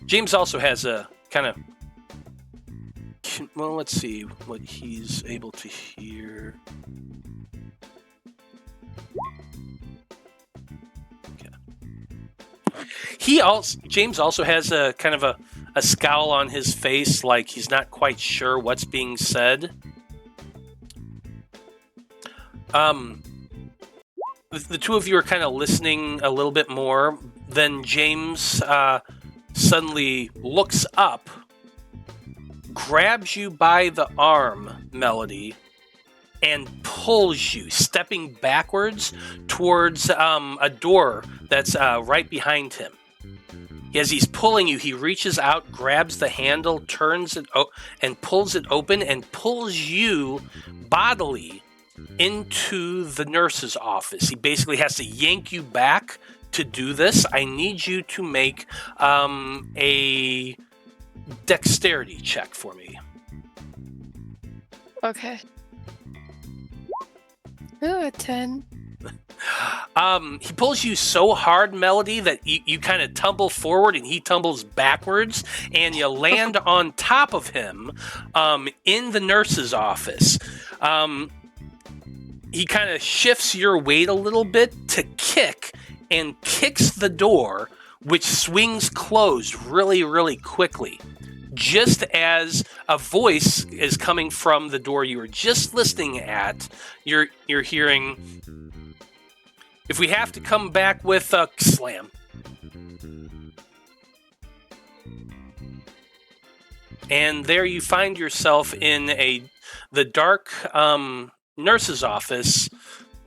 James also has a kind of, well, let's see what he's able to hear. Okay. James also has a kind of a scowl on his face, like he's not quite sure what's being said. The two of you are kind of listening a little bit more. Then James suddenly looks up, grabs you by the arm, Melody, and pulls you, stepping backwards towards a door that's right behind him. As he's pulling you, he reaches out, grabs the handle, turns it and pulls it open and pulls you bodily into the nurse's office. He basically has to yank you back to do this. I need you to make a dexterity check for me. Okay. Ooh, a 10. He pulls you so hard, Melody, that you kind of tumble forward and he tumbles backwards, and you land on top of him in the nurse's office. He kind of shifts your weight a little bit to kick and kicks the door, which swings closed really, really quickly. Just as a voice is coming from the door you were just listening at, you're hearing, if we have to come back with a slam. And there you find yourself in the dark nurse's office,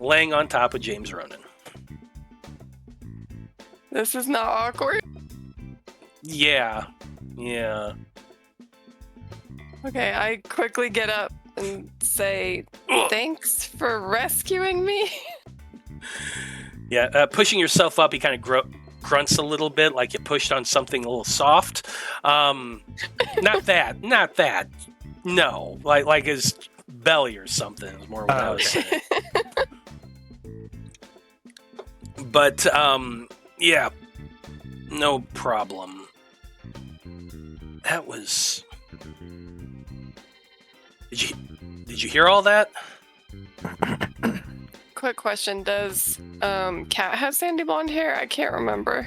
laying on top of James Ronan. This is not awkward. Yeah. Okay, I quickly get up and say, thanks for rescuing me. Yeah, pushing yourself up, he kind of grunts a little bit, like you pushed on something a little soft. Not that. No, like his belly or something is more what I was saying. But, yeah, no problem. That was... Did you hear all that? Quick question, does Kat have sandy blonde hair? I can't remember.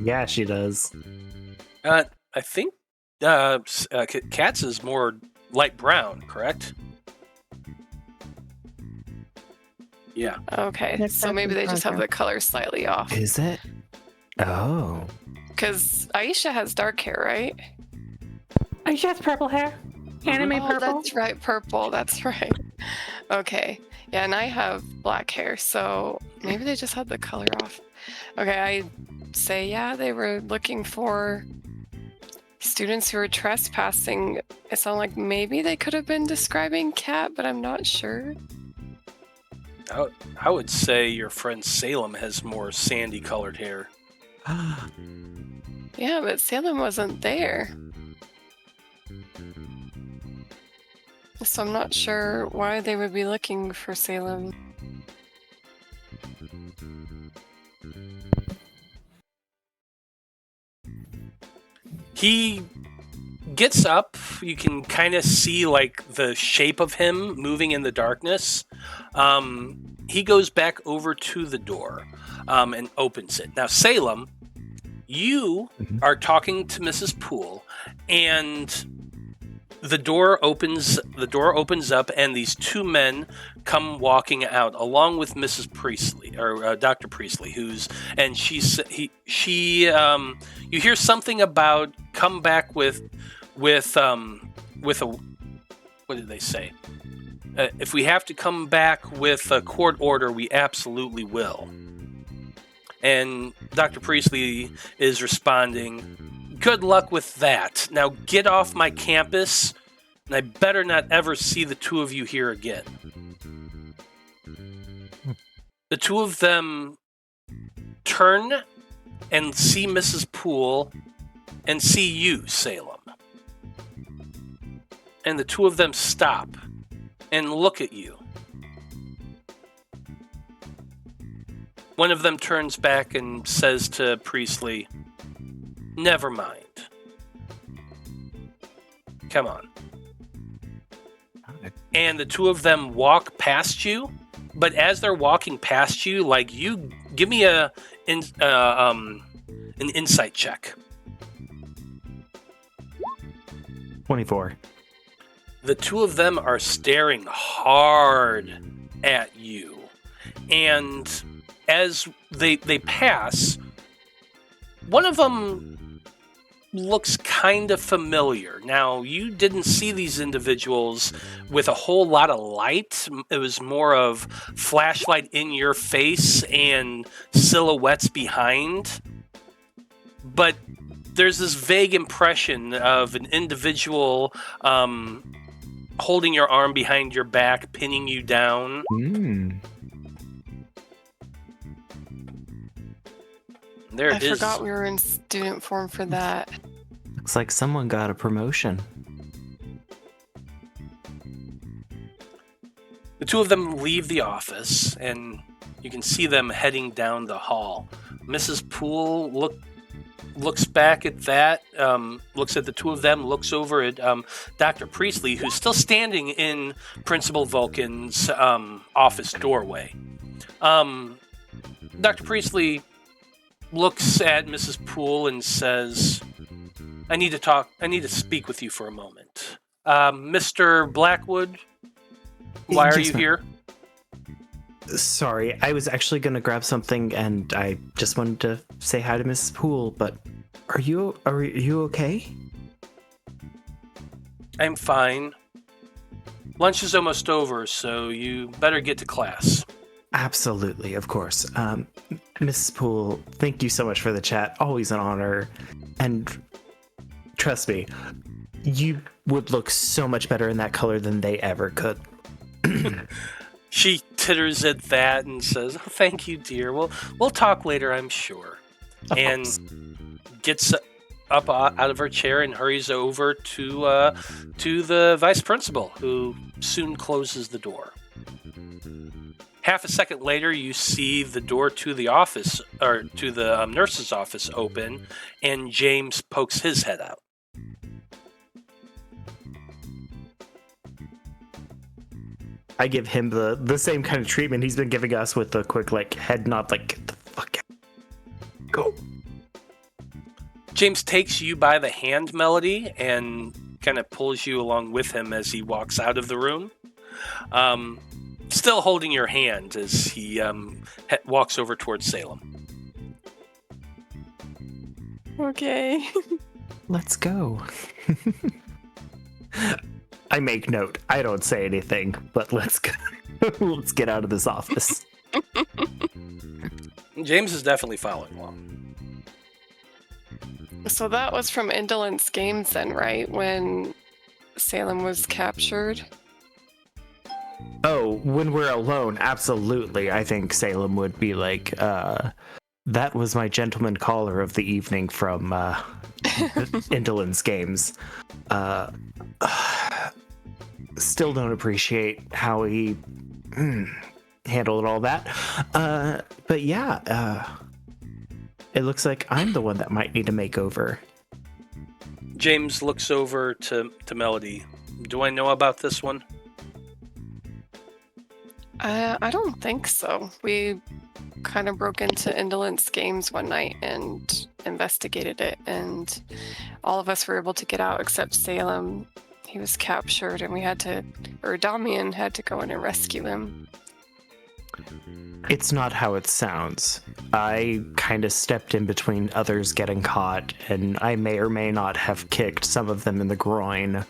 Yeah, she does. I think Kat's is more light brown, correct? Yeah. Okay, That's so maybe they just have darker. the color slightly off. Is it? Oh. Because Aisha has dark hair, right? Aisha has purple hair. Anime Oh, purple. that's right, purple. That's right. Okay. Yeah, and I have black hair, so maybe they just had the color off. Okay, I say, yeah, they were looking for students who were trespassing. It sounded like maybe they could have been describing Kat, but I'm not sure. I would say your friend Salem has more sandy-colored hair. Yeah, but Salem wasn't there. So I'm not sure why they would be looking for Salem. He gets up. You can kind of see like the shape of him moving in the darkness. He goes back over to the door and opens it. Now, Salem, you are talking to Mrs. Poole, and the door opens up, and these two men come walking out along with Mrs. Priestley, or Dr. Priestley, you hear something about come back with a, what did they say? If we have to come back with a court order, we absolutely will. And Dr. Priestley is responding, good luck with that. Now get off my campus, and I better not ever see the two of you here again. The two of them turn and see Mrs. Poole and see you, Salem. And the two of them stop and look at you. One of them turns back and says to Priestley, never mind. Come on. And the two of them walk past you, but as they're walking past you, like, you give me an insight check. 24. The two of them are staring hard at you. And as they pass, one of them looks kind of familiar. Now, you didn't see these individuals with a whole lot of light. It was more of flashlight in your face and silhouettes behind. but there's this vague impression of an individual holding your arm behind your back, pinning you down. There it is. I forgot we were in student form for that. Looks like someone got a promotion. The two of them leave the office, and you can see them heading down the hall. Mrs. Poole looks back at that, looks at the two of them, looks over at Dr. Priestley, who's still standing in Principal Vulcan's office doorway. Dr. Priestley looks at Mrs. Poole and says, I need to speak with you for a moment. Mr. Blackwood, why are you here? Sorry, I was actually going to grab something, and I just wanted to say hi to Mrs. Poole, but are you okay? I'm fine. Lunch is almost over, so you better get to class. Absolutely, of course. Mrs. Poole, thank you so much for the chat. Always an honor. And trust me, you would look so much better in that color than they ever could. She titters at that and says, oh, thank you, dear. We'll talk later, I'm sure. And gets up out of her chair and hurries over to the vice principal, who soon closes the door. Half a second later, you see the door to the office, or to the nurse's office, open, and James pokes his head out. I give him the same kind of treatment he's been giving us, with the quick head nod, get the fuck out. Go. James takes you by the hand, Melody, and kind of pulls you along with him as he walks out of the room. Still holding your hand as he walks over towards Salem. Okay. Let's go. I make note. I don't say anything, but let's go. Let's get out of this office. James is definitely following along. So that was from Indolence Games then, right? When Salem was captured? Oh, when we're alone, absolutely. I think Salem would be like, that was my gentleman caller of the evening from Indolence Games. Still don't appreciate how he handled all that. But yeah, it looks like I'm the one that might need a makeover. James looks over to Melody. Do I know about this one? I don't think so. We kind of broke into Indolence Games one night and investigated it, and all of us were able to get out except Salem. He was captured, and Damian had to go in and rescue him. It's not how it sounds. I kind of stepped in between others getting caught, and I may or may not have kicked some of them in the groin.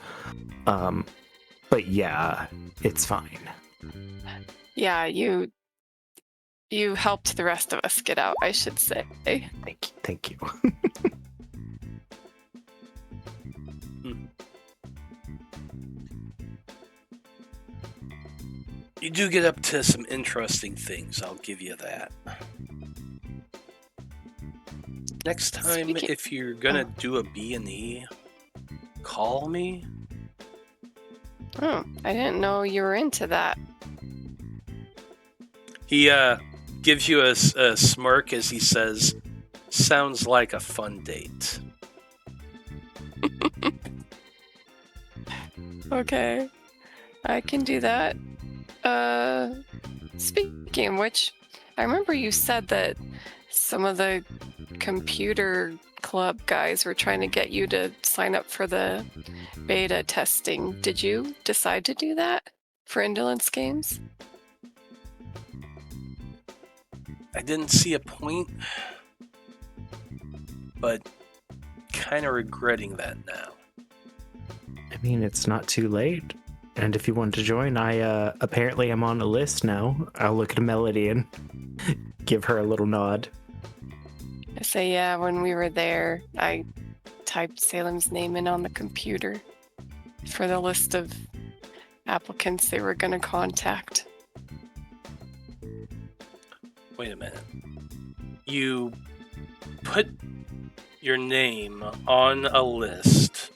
But yeah, it's fine. Yeah, you helped the rest of us get out, I should say. Thank you. You do get up to some interesting things, I'll give you that. Next time, if you're gonna do a B&E, call me. Oh, I didn't know you were into that. He gives you a smirk as he says, sounds like a fun date. Okay, I can do that. Speaking of which, I remember you said that some of the computer club guys were trying to get you to sign up for the beta testing. Did you decide to do that for Indolence Games? I didn't see a point, but kind of regretting that now. I mean, it's not too late. And if you want to join, I apparently am on a list now. I'll look at Melody and give her a little nod. I say, yeah, when we were there, I typed Salem's name in on the computer for the list of applicants they were going to contact. Wait a minute. You put your name on a list,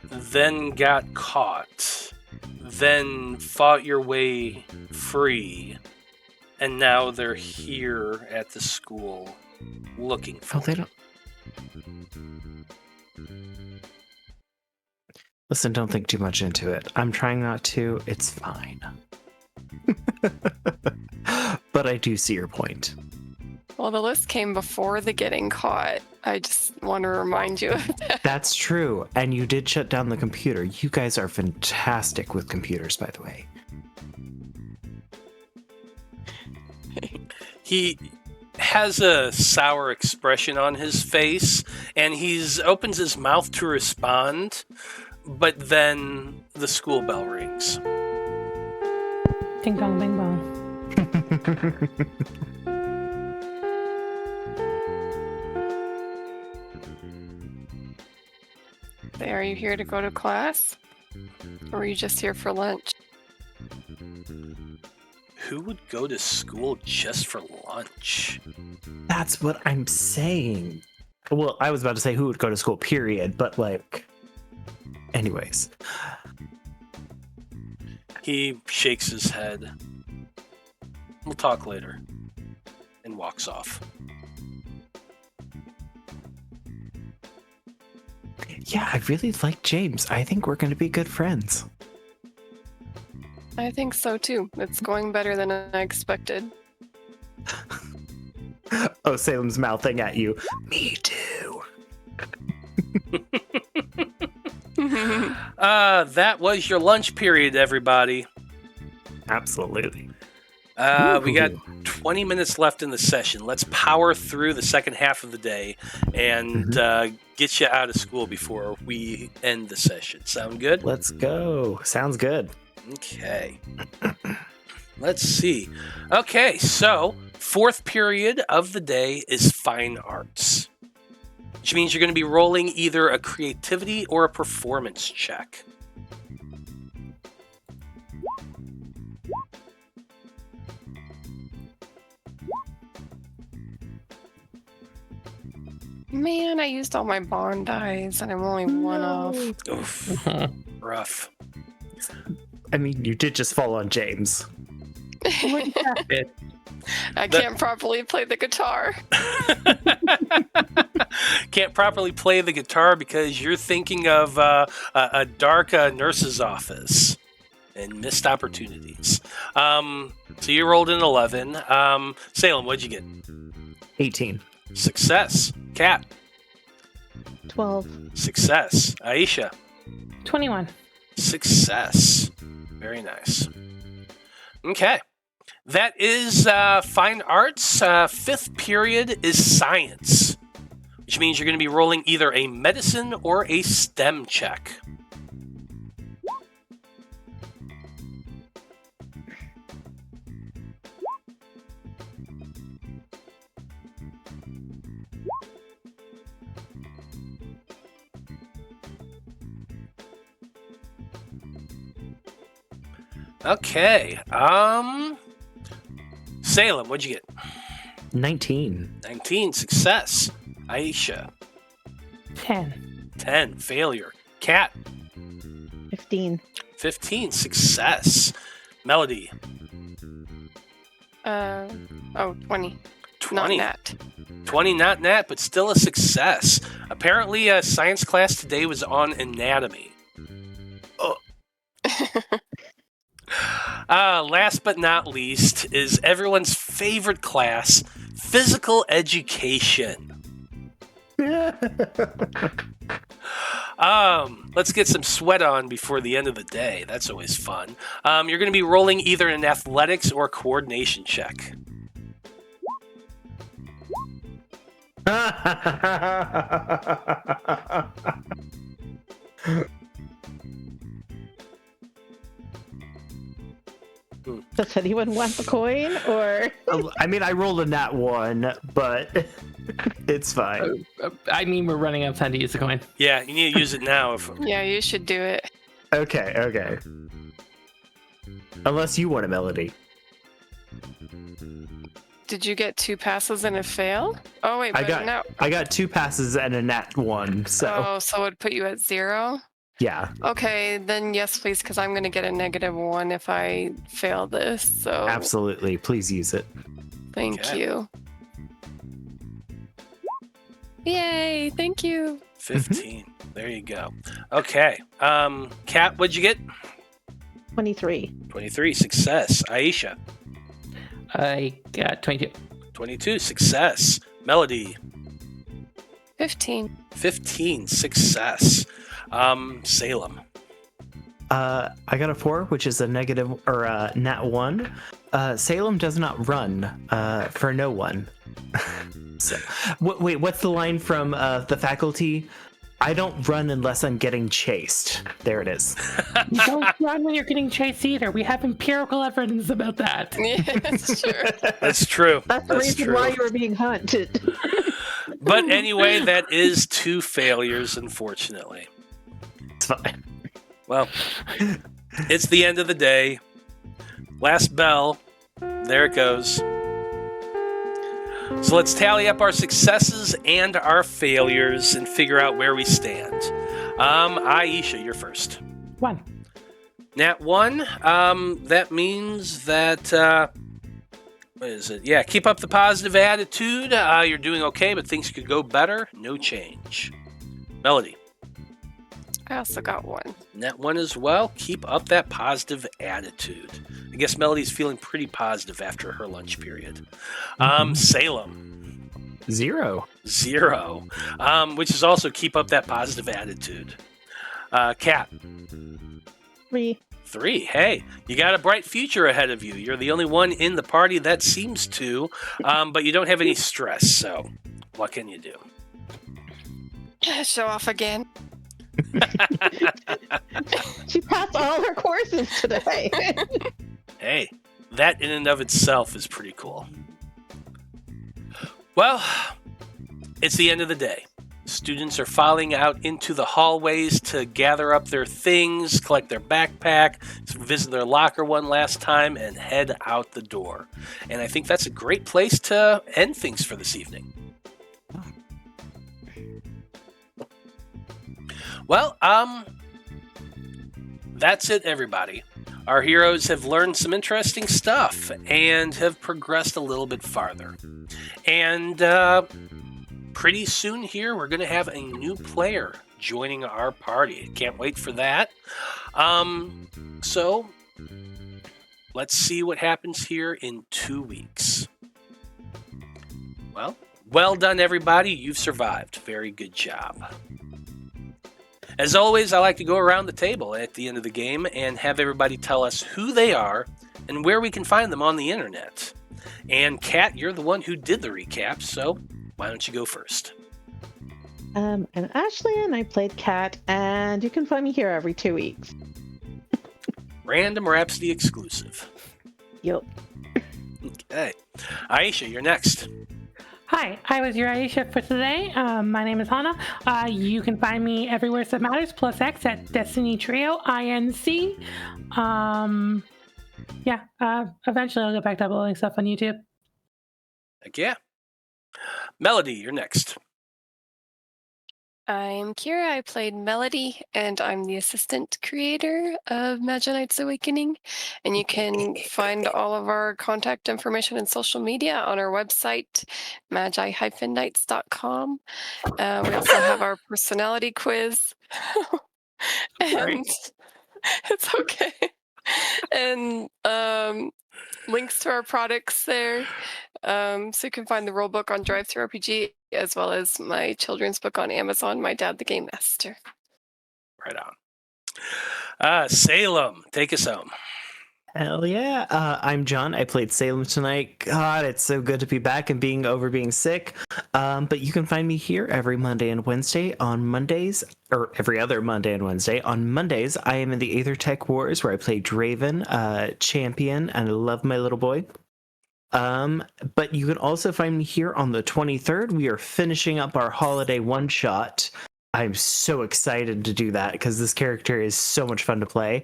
then got caught, then fought your way free, and now they're here at the school looking for Oh, they don't. Listen, don't think too much into it. I'm trying not to. It's fine. But I do see your point. Well, the list came before the getting caught. I just want to remind you of that. That's true. And you did shut down the computer. You guys are fantastic with computers, by the way. He has a sour expression on his face, and he's opens his mouth to respond, but then the school bell rings. Ding dong, bing bong. Are you here to go to class? Or were you just here for lunch? Who would go to school just for lunch? That's what I'm saying. Well, I was about to say who would go to school, period, but like... Anyways. He shakes his head. We'll talk later. And walks off. Yeah, I really like James. I think we're going to be good friends. I think so too. It's going better than I expected. Oh, Salem's mouthing at you. Me too. That was your lunch period, everybody. Absolutely. We got 20 minutes left in the session. Let's power through the second half of the day and get you out of school before we end the session. Sound good? Let's go. Sounds good. Okay. Let's see. Okay, so fourth period of the day is fine arts, which means you're going to be rolling either a creativity or a performance check. Man, I used all my bond dice and I'm only one off. Oof. Rough. I mean, you did just fall on James. I can't properly play the guitar. Can't properly play the guitar because you're thinking of a dark nurse's office and missed opportunities. So you rolled an 11. Salem, what'd you get? 18. Success. Kat. 12. Success. Aisha. 21. Success. Very nice. Okay. That is fine arts. Fifth period is science, which means you're going to be rolling either a medicine or a STEM check. Okay. Salem, what'd you get? 19. 19, success. Aisha, 10. 10, failure. Kat, 15. 15, success. Melody, 20. 20. Not nat. 20, not nat, but still a success. Apparently, science class today was on anatomy. Oh. Last but not least is everyone's favorite class, physical education. Let's get some sweat on before the end of the day. That's always fun. You're going to be rolling either an athletics or coordination check. Does anyone want the coin, or? I mean, I rolled a nat 1, but it's fine. I mean, we're running out of time to use the coin. Yeah, you need to use it now. Yeah, you should do it. Okay. Unless you want a melody. Did you get 2 passes and a fail? Oh wait, I but no. got 2 passes and a nat 1, so Oh, so it would put you at 0? yeah. Okay, then yes, please, because I'm going to get a -1 if I fail this. So Absolutely. Please use it. thank Okay. you. Yay! Thank you. 15. There you go. Okay. Kat, what'd you get? 23. 23. Success. Aisha. I got 22. 22. Success. Melody. 15. 15. Success. Salem. I got a 4, which is a negative or a nat 1. Salem does not run for no one. So, wait, what's the line from the faculty? I don't run unless I'm getting chased. There it is. You don't run when you're getting chased either. We have empirical evidence about that. Yeah, that's true. That's true. That's the reason true. why you were being hunted. But anyway, that is 2 failures, unfortunately. It's fine. Well, it's the end of the day. Last bell. There it goes. So let's tally up our successes and our failures and figure out where we stand. Aisha, you're first. 1. Nat 1, that means that, what is it? Yeah, keep up the positive attitude. You're doing okay, but things could go better. No change. Melody. I also got 1. Nat 1 as well. Keep up that positive attitude. I guess Melody's feeling pretty positive after her lunch period. Salem. 0. 0. Which is also keep up that positive attitude. Kat. 3. 3. Hey, you got a bright future ahead of you. You're the only one in the party that seems to, but you don't have any stress, so what can you do? Show off again. She passed all her courses today. Hey, that in and of itself is pretty cool. Well, it's the end of the day. Students are filing out into the hallways to gather up their things, collect their backpack, visit their locker one last time, and head out the door. And I think that's a great place to end things for this evening. Well, that's it, everybody. Our heroes have learned some interesting stuff and have progressed a little bit farther. And pretty soon here, we're going to have a new player joining our party. Can't wait for that. So let's see what happens here in 2 weeks. Well done, everybody. You've survived. Very good job. As always, I like to go around the table at the end of the game and have everybody tell us who they are and where we can find them on the internet. And Kat, you're the one who did the recap, so why don't you go first? I'm Ashleyien. I played Kat, and you can find me here every 2 weeks. Random Rhapsody exclusive. Yup. Okay. Aisha, you're next. Hi, I was your Aisha for today. My name is Hana. You can find me everywhere that matters, +X at Destiny Trio, INC. Eventually I'll get back to uploading stuff on YouTube. Heck yeah. Melody, you're next. I'm Kira. I played Melody, and I'm the assistant creator of Magi-Knights Awakening. And you can find all of our contact information and social media on our website, magi-knights.com. We also have our personality quiz. And it's okay. And links to our products there. So you can find the rule book on DriveThruRPG, as well as my children's book on Amazon, My Dad the Game Master. Right on. Salem, take us home. Hell yeah. I'm John. I played Salem tonight. God, it's so good to be back and being sick. But you can find me here every Monday and Wednesday. On Mondays, or every other Monday and Wednesday. On Mondays, I am in the Aether Tech Wars where I play Draven, champion, and I love my little boy. But you can also find me here on the 23rd. We are finishing up our holiday one-shot. I'm so excited to do that because this character is so much fun to play.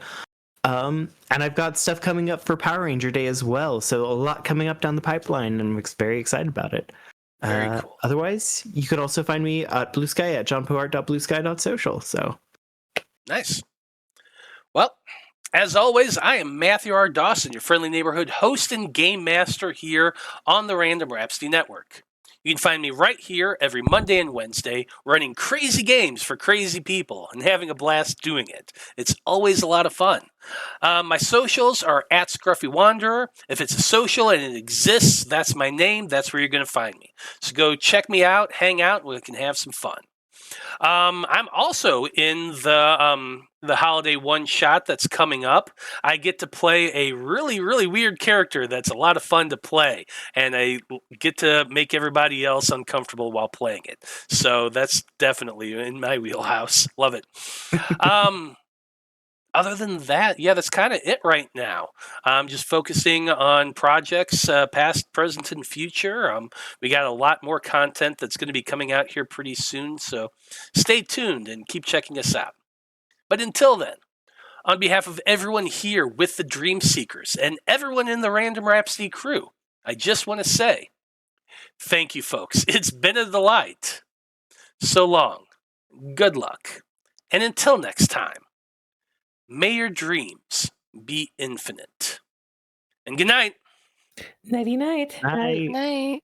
And I've got stuff coming up for Power Ranger Day as well, so a lot coming up down the pipeline, and I'm very excited about it. Very cool. Otherwise, you could also find me at Blue Sky at johnpoart.bluesky.social. So Nice. Well, as always, I am Matthew R. Dawson, your friendly neighborhood host and game master here on the Random Rhapsody Network. You can find me right here every Monday and Wednesday running crazy games for crazy people and having a blast doing it. It's always a lot of fun. My socials are at Scruffy Wanderer. If it's a social and it exists, that's my name. That's where you're going to find me. So go check me out, hang out, we can have some fun. I'm also in the holiday one shot that's coming up. I get to play a really, really weird character that's a lot of fun to play, and I get to make everybody else uncomfortable while playing it. So that's definitely in my wheelhouse. Love it. Other than that, yeah, that's kind of it right now. I'm just focusing on projects, past, present, and future. We got a lot more content that's going to be coming out here pretty soon, so stay tuned and keep checking us out. But until then, on behalf of everyone here with the Dream Seekers and everyone in the Random Rhapsody crew, I just want to say thank you, folks. It's been a delight. So long, good luck, and until next time, may your dreams be infinite. And good night. Nighty night. I Night.